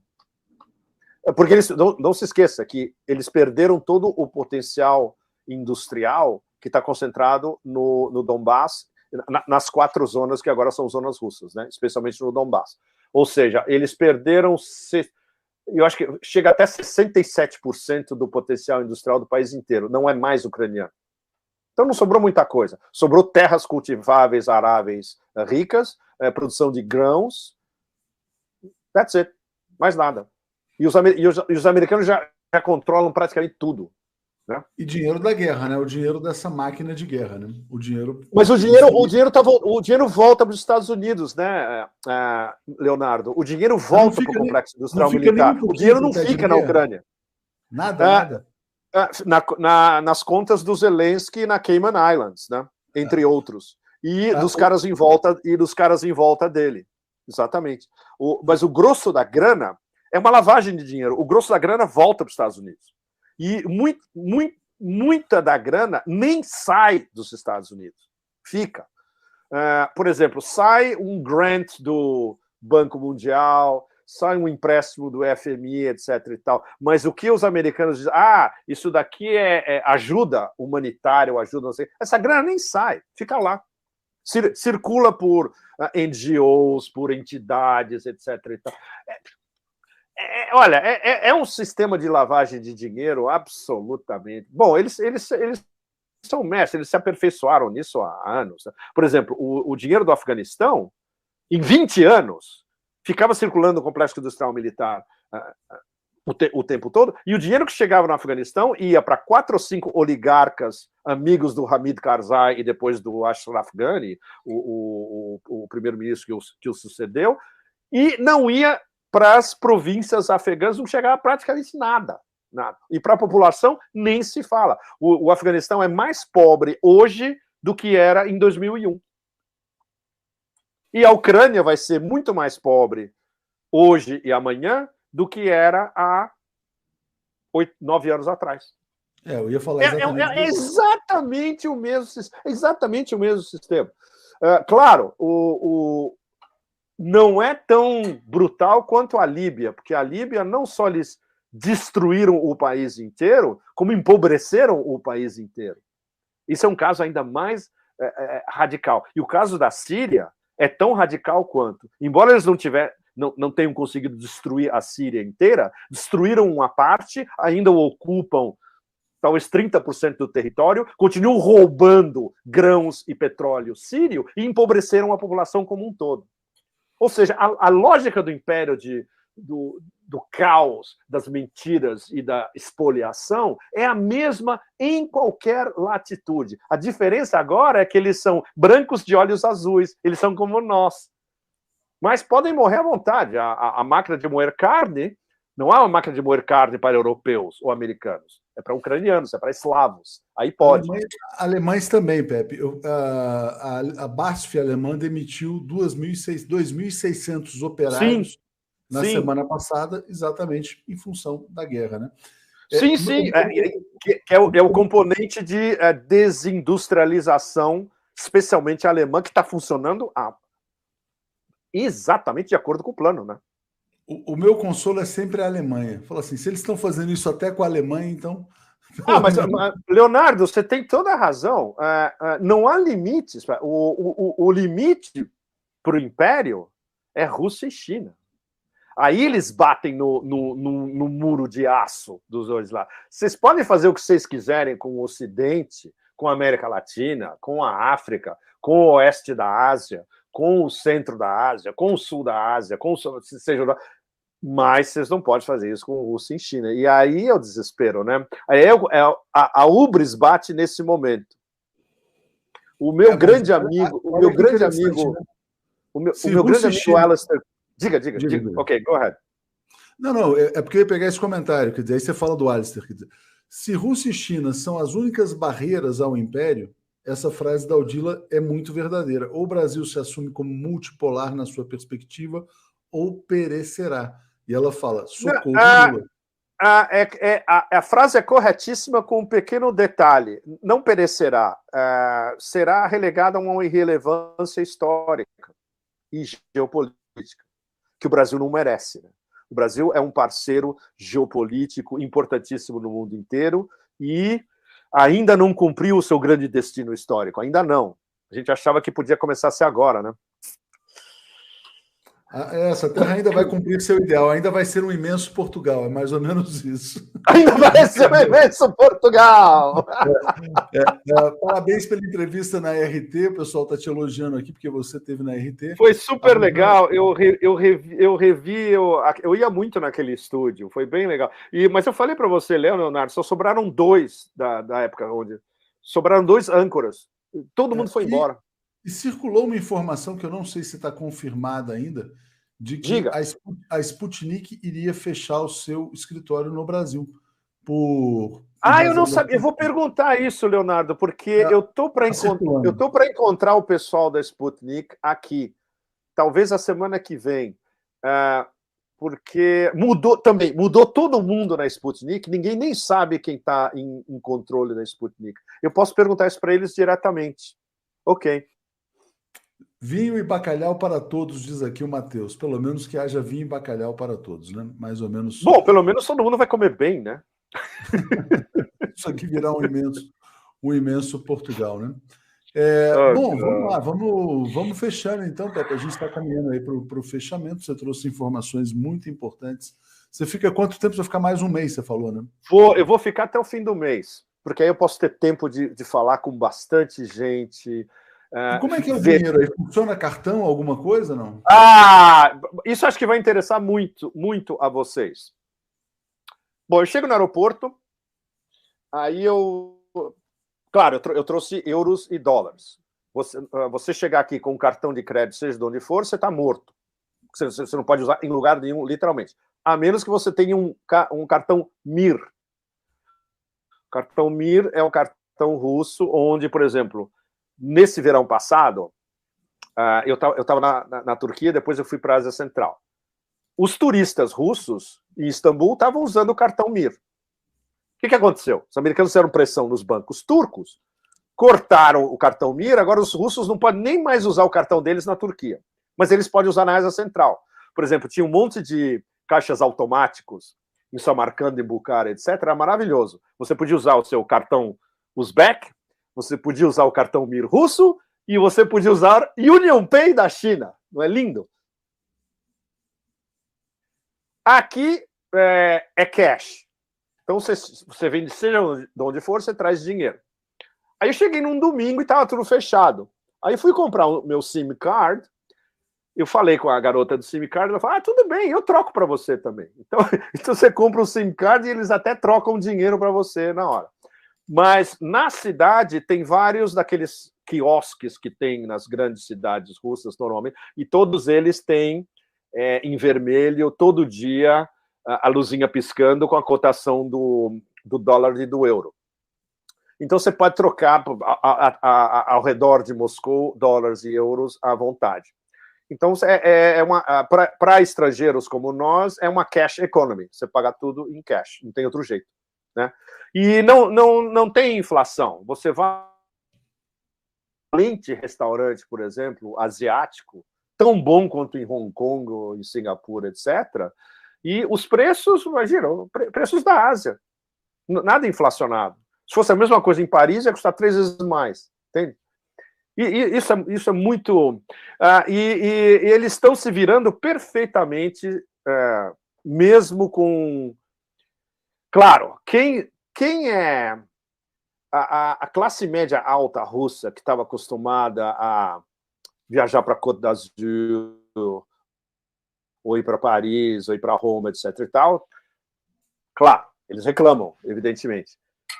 Porque eles não se esqueça que eles perderam todo o potencial industrial que está concentrado no Donbass, nas 4 zonas que agora são zonas russas, né? Especialmente no Donbass. Ou seja, eles perderam, eu acho que chega até 67% do potencial industrial do país inteiro. Não é mais ucraniano. Então não sobrou muita coisa. Sobrou terras cultiváveis, aráveis, ricas, produção de grãos. That's it. Mais nada. E os americanos já controlam praticamente tudo. Né?
E dinheiro da guerra, né? O dinheiro dessa máquina de guerra, né? O dinheiro.
Mas o dinheiro volta para os Estados Unidos, né, Leonardo? O dinheiro volta para o complexo industrial militar. O dinheiro não fica na Ucrânia.
Nada.
Nas contas do Zelensky na Cayman Islands, né? Entre outros. E dos caras em volta dele. Exatamente. Mas o grosso da grana é uma lavagem de dinheiro. O grosso da grana volta para os Estados Unidos. E muita da grana nem sai dos Estados Unidos. Fica. Por exemplo, sai um grant do Banco Mundial, sai um empréstimo do FMI, etc. e tal. Mas o que os americanos dizem? Isso daqui é ajuda humanitária, ou ajuda, não sei. Essa grana nem sai, fica lá. Circula por NGOs, por entidades, etc. e tal. Olha, é um sistema de lavagem de dinheiro absolutamente... Bom, eles são mestres, eles se aperfeiçoaram nisso há anos. Por exemplo, o dinheiro do Afeganistão, em 20 anos, ficava circulando no complexo industrial militar o tempo todo, e o dinheiro que chegava no Afeganistão ia para 4 ou 5 oligarcas, amigos do Hamid Karzai e depois do Ashraf Ghani, o primeiro-ministro que o sucedeu, e não ia para as províncias afegãs, não chegava praticamente nada. E para a população, nem se fala. O Afeganistão é mais pobre hoje do que era em 2001. E a Ucrânia vai ser muito mais pobre hoje e amanhã do que era há 9 anos atrás.
Eu ia falar
exatamente exatamente o mesmo sistema. Claro, não é tão brutal quanto a Líbia, porque a Líbia não só eles destruíram o país inteiro, como empobreceram o país inteiro. Isso é um caso ainda mais radical. E o caso da Síria é tão radical quanto. Embora eles não tenham conseguido destruir a Síria inteira, destruíram uma parte, ainda ocupam talvez 30% do território, continuam roubando grãos e petróleo sírio e empobreceram a população como um todo. Ou seja, a lógica do império do caos, das mentiras e da expoliação é a mesma em qualquer latitude. A diferença agora é que eles são brancos de olhos azuis, eles são como nós. Mas podem morrer à vontade. A máquina de moer carne não é uma máquina de moer carne para europeus ou americanos. É para ucranianos, é para eslavos. Aí pode.
Alemães também, Pepe. A BASF alemã demitiu 2.600 operários na semana passada, exatamente em função da guerra, né?
Sim. É o componente de desindustrialização, especialmente alemã, que está funcionando exatamente de acordo com o plano, né?
O meu consolo é sempre a Alemanha. Fala assim, se eles estão fazendo isso até com a Alemanha, então...
Mas, Leonardo, você tem toda a razão. Não há limites. O limite para o Império é Rússia e China. Aí eles batem no muro de aço dos dois lados. Vocês podem fazer o que vocês quiserem com o Ocidente, com a América Latina, com a África, com o Oeste da Ásia, com o Centro da Ásia, com o Sul da Ásia, mas vocês não podem fazer isso com Rússia e China. E aí é o desespero, né? Aí a Ubris bate nesse momento. O meu grande amigo, Alistair... Diga. Ok, go ahead.
Não, é porque eu ia pegar esse comentário, quer dizer, aí você fala do Alistair, quer dizer, se Rússia e China são as únicas barreiras ao império, essa frase da Odila é muito verdadeira. Ou o Brasil se assume como multipolar na sua perspectiva, ou perecerá. E ela fala, socorro, Lula.
A frase é corretíssima com um pequeno detalhe. Não perecerá. Será relegada a uma irrelevância histórica. e geopolítica, que o Brasil não merece, né? O Brasil é um parceiro geopolítico importantíssimo no mundo inteiro e ainda não cumpriu o seu grande destino histórico, ainda não. A gente achava que podia começar a ser agora, né?
Essa terra ainda vai cumprir seu ideal, ainda vai ser um imenso Portugal, é mais ou menos isso.
Ainda vai ser um imenso Portugal!
Parabéns pela entrevista na RT, o pessoal está te elogiando aqui, porque você esteve na RT.
Foi super legal, eu ia muito naquele estúdio, foi bem legal. Mas eu falei para você, Leonardo, só sobraram 2 da época onde... Sobraram 2 âncoras, todo mundo foi embora.
E circulou uma informação que eu não sei se está confirmada ainda, de que a Sputnik iria fechar o seu escritório no Brasil.
Eu não sabia. Eu vou perguntar isso, Leonardo, porque eu tô para encontrar o pessoal da Sputnik aqui, talvez a semana que vem, porque mudou todo mundo na Sputnik, ninguém nem sabe quem está em controle da Sputnik. Eu posso perguntar isso para eles diretamente. Ok.
Vinho e bacalhau para todos, diz aqui o Matheus. Pelo menos que haja vinho e bacalhau para todos, né? Mais ou menos.
Bom, pelo menos todo mundo vai comer bem, né?
Isso aqui virá um imenso Portugal, né? Bom, vamos lá, vamos fechar então, Pepe. A gente está caminhando aí para o fechamento. Você trouxe informações muito importantes. Você fica quanto tempo? Você vai ficar mais um mês, você falou, né?
Eu vou ficar até o fim do mês, porque aí eu posso ter tempo de falar com bastante gente.
E como é que é o dinheiro aí? Funciona cartão, alguma coisa, não?
Isso acho que vai interessar muito, muito a vocês. Bom, eu chego no aeroporto, aí claro, eu trouxe euros e dólares. Você chegar aqui com um cartão de crédito, seja de onde for, você está morto. Você não pode usar em lugar nenhum, literalmente. A menos que você tenha um cartão MIR. O cartão MIR é um cartão russo, onde, por exemplo, nesse verão passado, eu estava na Turquia, depois eu fui para a Ásia Central. Os turistas russos em Istambul estavam usando o cartão MIR. O que aconteceu? Os americanos fizeram pressão nos bancos turcos, cortaram o cartão MIR, agora os russos não podem nem mais usar o cartão deles na Turquia, mas eles podem usar na Ásia Central. Por exemplo, tinha um monte de caixas automáticos em Samarcanda, em Bukhara, etc. Era maravilhoso. Você podia usar o seu cartão Uzbek, você podia usar o cartão MIR russo e você podia usar UnionPay da China. Não é lindo? Aqui é cash. Então, você vende, seja de onde for, você traz dinheiro. Aí eu cheguei num domingo e estava tudo fechado. Aí fui comprar o meu SIM card. Eu falei com a garota do SIM card, ela falou, tudo bem, eu troco para você também. Então você compra o SIM card e eles até trocam dinheiro para você na hora. Mas na cidade tem vários daqueles quiosques que tem nas grandes cidades russas normalmente, e todos eles têm em vermelho todo dia a luzinha piscando com a cotação do dólar e do euro. Então você pode trocar ao redor de Moscou dólares e euros à vontade. Então para estrangeiros como nós é uma cash economy. Você paga tudo em cash, não tem outro jeito, né? E não tem inflação. Você vai em restaurante, por exemplo, asiático, tão bom quanto em Hong Kong ou em Singapura, etc. E os preços, imagina, preços da Ásia. Nada inflacionado. Se fosse a mesma coisa em Paris, ia custar 3 vezes mais. Entende? E isso é muito... e eles estão se virando perfeitamente, mesmo com... Claro, quem é a classe média alta russa, que estava acostumada a viajar para Côte d'Azur, ou ir para Paris, ou ir para Roma, etc. e tal, claro, eles reclamam, evidentemente.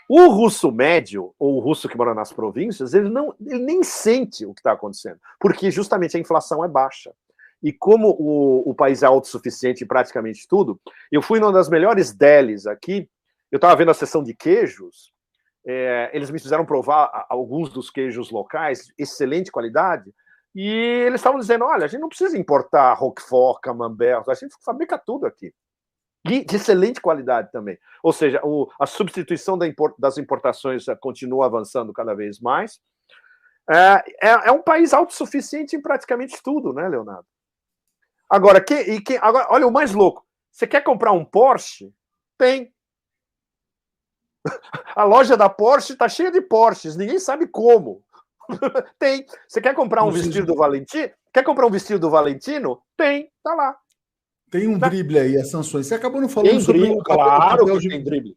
O russo médio, ou o russo que mora nas províncias, ele nem sente o que está acontecendo, porque justamente a inflação é baixa. E como o país é autossuficiente em praticamente tudo, eu fui numa das melhores delis aqui, eu estava vendo a seção de queijos, eles me fizeram provar alguns dos queijos locais, excelente qualidade, e eles estavam dizendo, olha, a gente não precisa importar Roquefort, Camembert, a gente fabrica tudo aqui. E de excelente qualidade também. Ou seja, a substituição das importações continua avançando cada vez mais. É um país autossuficiente em praticamente tudo, né, Leonardo? Agora, agora, olha o mais louco. Você quer comprar um Porsche? Tem. A loja da Porsche está cheia de Porsches, ninguém sabe como. Tem. Você quer comprar um vestido do Valentino? Quer comprar um vestido do Valentino? Tem, tá lá.
Tem um drible aí, as sanções. Você acabou não falando sobre
drible, claro que tem drible.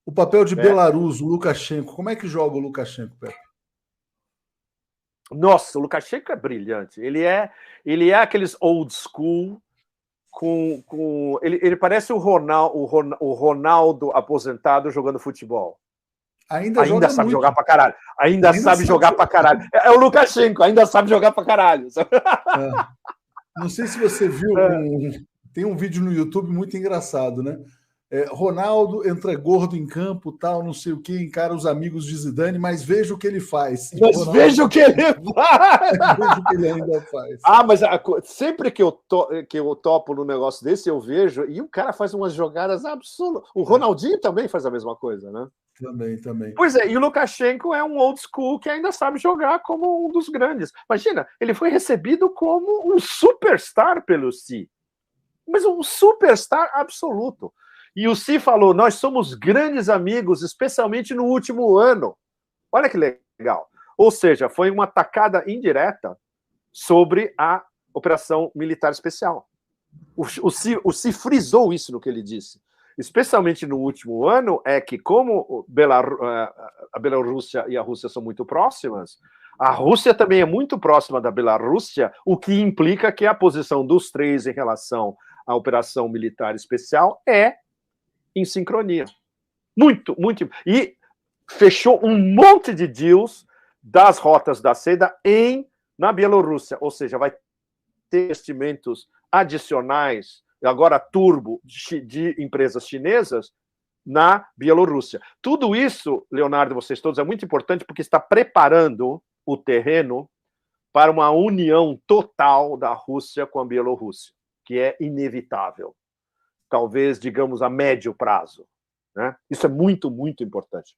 O papel de Belarus, o Lukashenko. Como é que joga o Lukashenko, Pepe?
Nossa, o Lukashenko é brilhante. Ele é aqueles old school ele parece o Ronaldo aposentado jogando futebol. Ainda sabe muito. Jogar pra caralho. Ainda sabe jogar pra caralho. É o Lukashenko, ainda sabe jogar pra caralho.
Não sei se você viu, tem um vídeo no YouTube muito engraçado, né? Ronaldo entra gordo em campo, tal, não sei o que, encara os amigos de Zidane, mas veja o que ele faz.
Mas veja o que ele faz!
Veja o que ele ainda faz.
Mas sempre que eu topo num negócio desse, eu vejo, e o cara faz umas jogadas absolutas. O Ronaldinho também faz a mesma coisa, né?
Também.
Pois é, e o Lukashenko é um old school que ainda sabe jogar como um dos grandes. Imagina, ele foi recebido como um superstar pelo Xi. Mas um superstar absoluto. E o Xi falou, nós somos grandes amigos, especialmente no último ano. Olha que legal. Ou seja, foi uma tacada indireta sobre a operação militar especial. O Xi frisou isso no que ele disse. Especialmente no último ano, é que como a Bielorrússia e a Rússia são muito próximas, a Rússia também é muito próxima da Bielorrússia, o que implica que a posição dos três em relação à operação militar especial é em sincronia. Muito. E fechou um monte de deals das rotas da seda na Bielorrússia, ou seja, vai ter investimentos adicionais, agora turbo, de empresas chinesas na Bielorrússia. Tudo isso, Leonardo, vocês todos, é muito importante porque está preparando o terreno para uma união total da Rússia com a Bielorrússia, que é inevitável. Talvez, digamos, a médio prazo. Né? Isso é muito importante.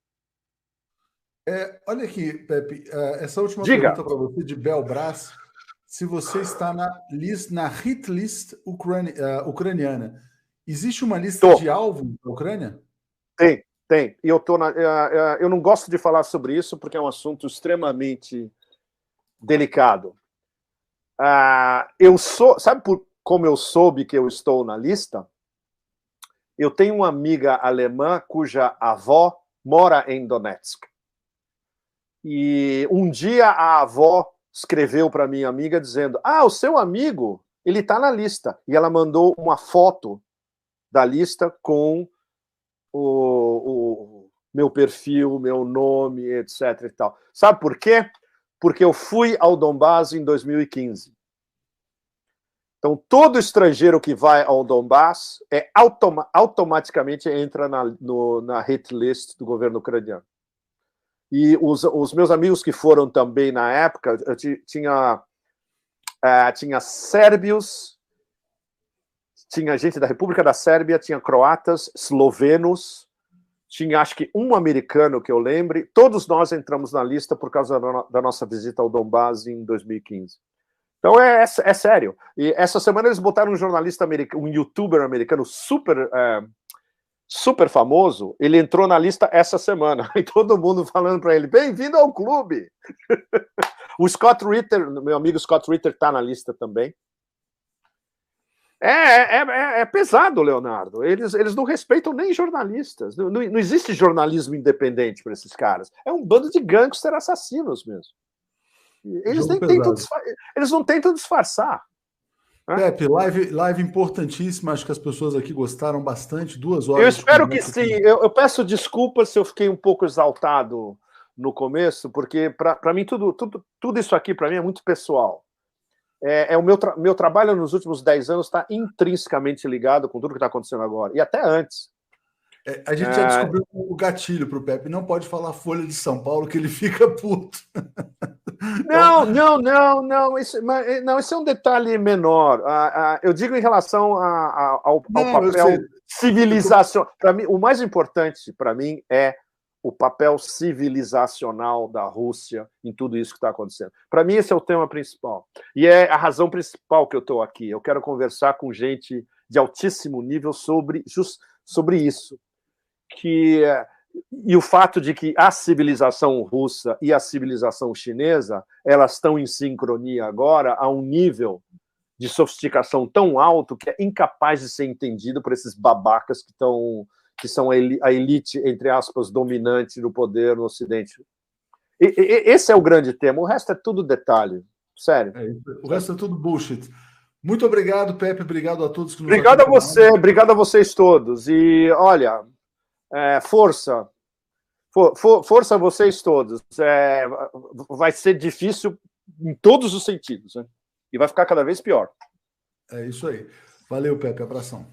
Olha aqui, Pepe, essa última pergunta para você de Belbras, se você está na hit list ucraniana. Existe uma lista de alvo na Ucrânia?
Tem. E eu não gosto de falar sobre isso porque é um assunto extremamente delicado. Sabe como eu soube que eu estou na lista? Eu tenho uma amiga alemã cuja avó mora em Donetsk. E um dia a avó escreveu para minha amiga dizendo: o seu amigo, ele está na lista. E ela mandou uma foto da lista com o meu perfil, meu nome, etc. e tal. Sabe por quê? Porque eu fui ao Donbás em 2015. Então, todo estrangeiro que vai ao Donbás automaticamente entra na hit list do governo ucraniano. E os meus amigos que foram também na época, tinha sérbios, tinha gente da República da Sérvia, tinha croatas, eslovenos, tinha acho que um americano que eu lembre. Todos nós entramos na lista por causa da nossa visita ao Donbás em 2015. Então é sério. E essa semana eles botaram um jornalista americano, um youtuber americano super famoso, ele entrou na lista essa semana. E todo mundo falando para ele, bem-vindo ao clube. O Scott Ritter, meu amigo Scott Ritter, está na lista também. É pesado, Leonardo. Eles não respeitam nem jornalistas. Não existe jornalismo independente para esses caras. É um bando de gangster assassinos mesmo. Eles não tentam disfarçar.
Pepe, live importantíssima. Acho que as pessoas aqui gostaram bastante. 2 horas.
Eu espero que sim. Eu peço desculpas se eu fiquei um pouco exaltado no começo, porque para mim tudo isso aqui para mim é muito pessoal. O meu trabalho nos últimos 10 anos está intrinsecamente ligado com tudo que está acontecendo agora, e até antes.
A gente já descobriu o gatilho para o Pepe. Não pode falar Folha de São Paulo, que ele fica puto.
Não. Isso é um detalhe menor. Eu digo em relação ao papel civilização. Para mim, o mais importante para mim é o papel civilizacional da Rússia em tudo isso que está acontecendo. Para mim, esse é o tema principal. E é a razão principal que eu estou aqui. Eu quero conversar com gente de altíssimo nível sobre isso. E o fato de que a civilização russa e a civilização chinesa, elas estão em sincronia agora a um nível de sofisticação tão alto que é incapaz de ser entendido por esses babacas que são a elite, entre aspas, dominante do poder no Ocidente. Esse é o grande tema. O resto é tudo detalhe. Sério.
O resto é tudo bullshit. Muito obrigado, Pepe. Obrigado a todos que nos
Obrigado a você. Obrigado a vocês todos. E, olha, força. Força a vocês todos. Vai ser difícil em todos os sentidos, né? E vai ficar cada vez pior.
É isso aí. Valeu, Pepe. Abração.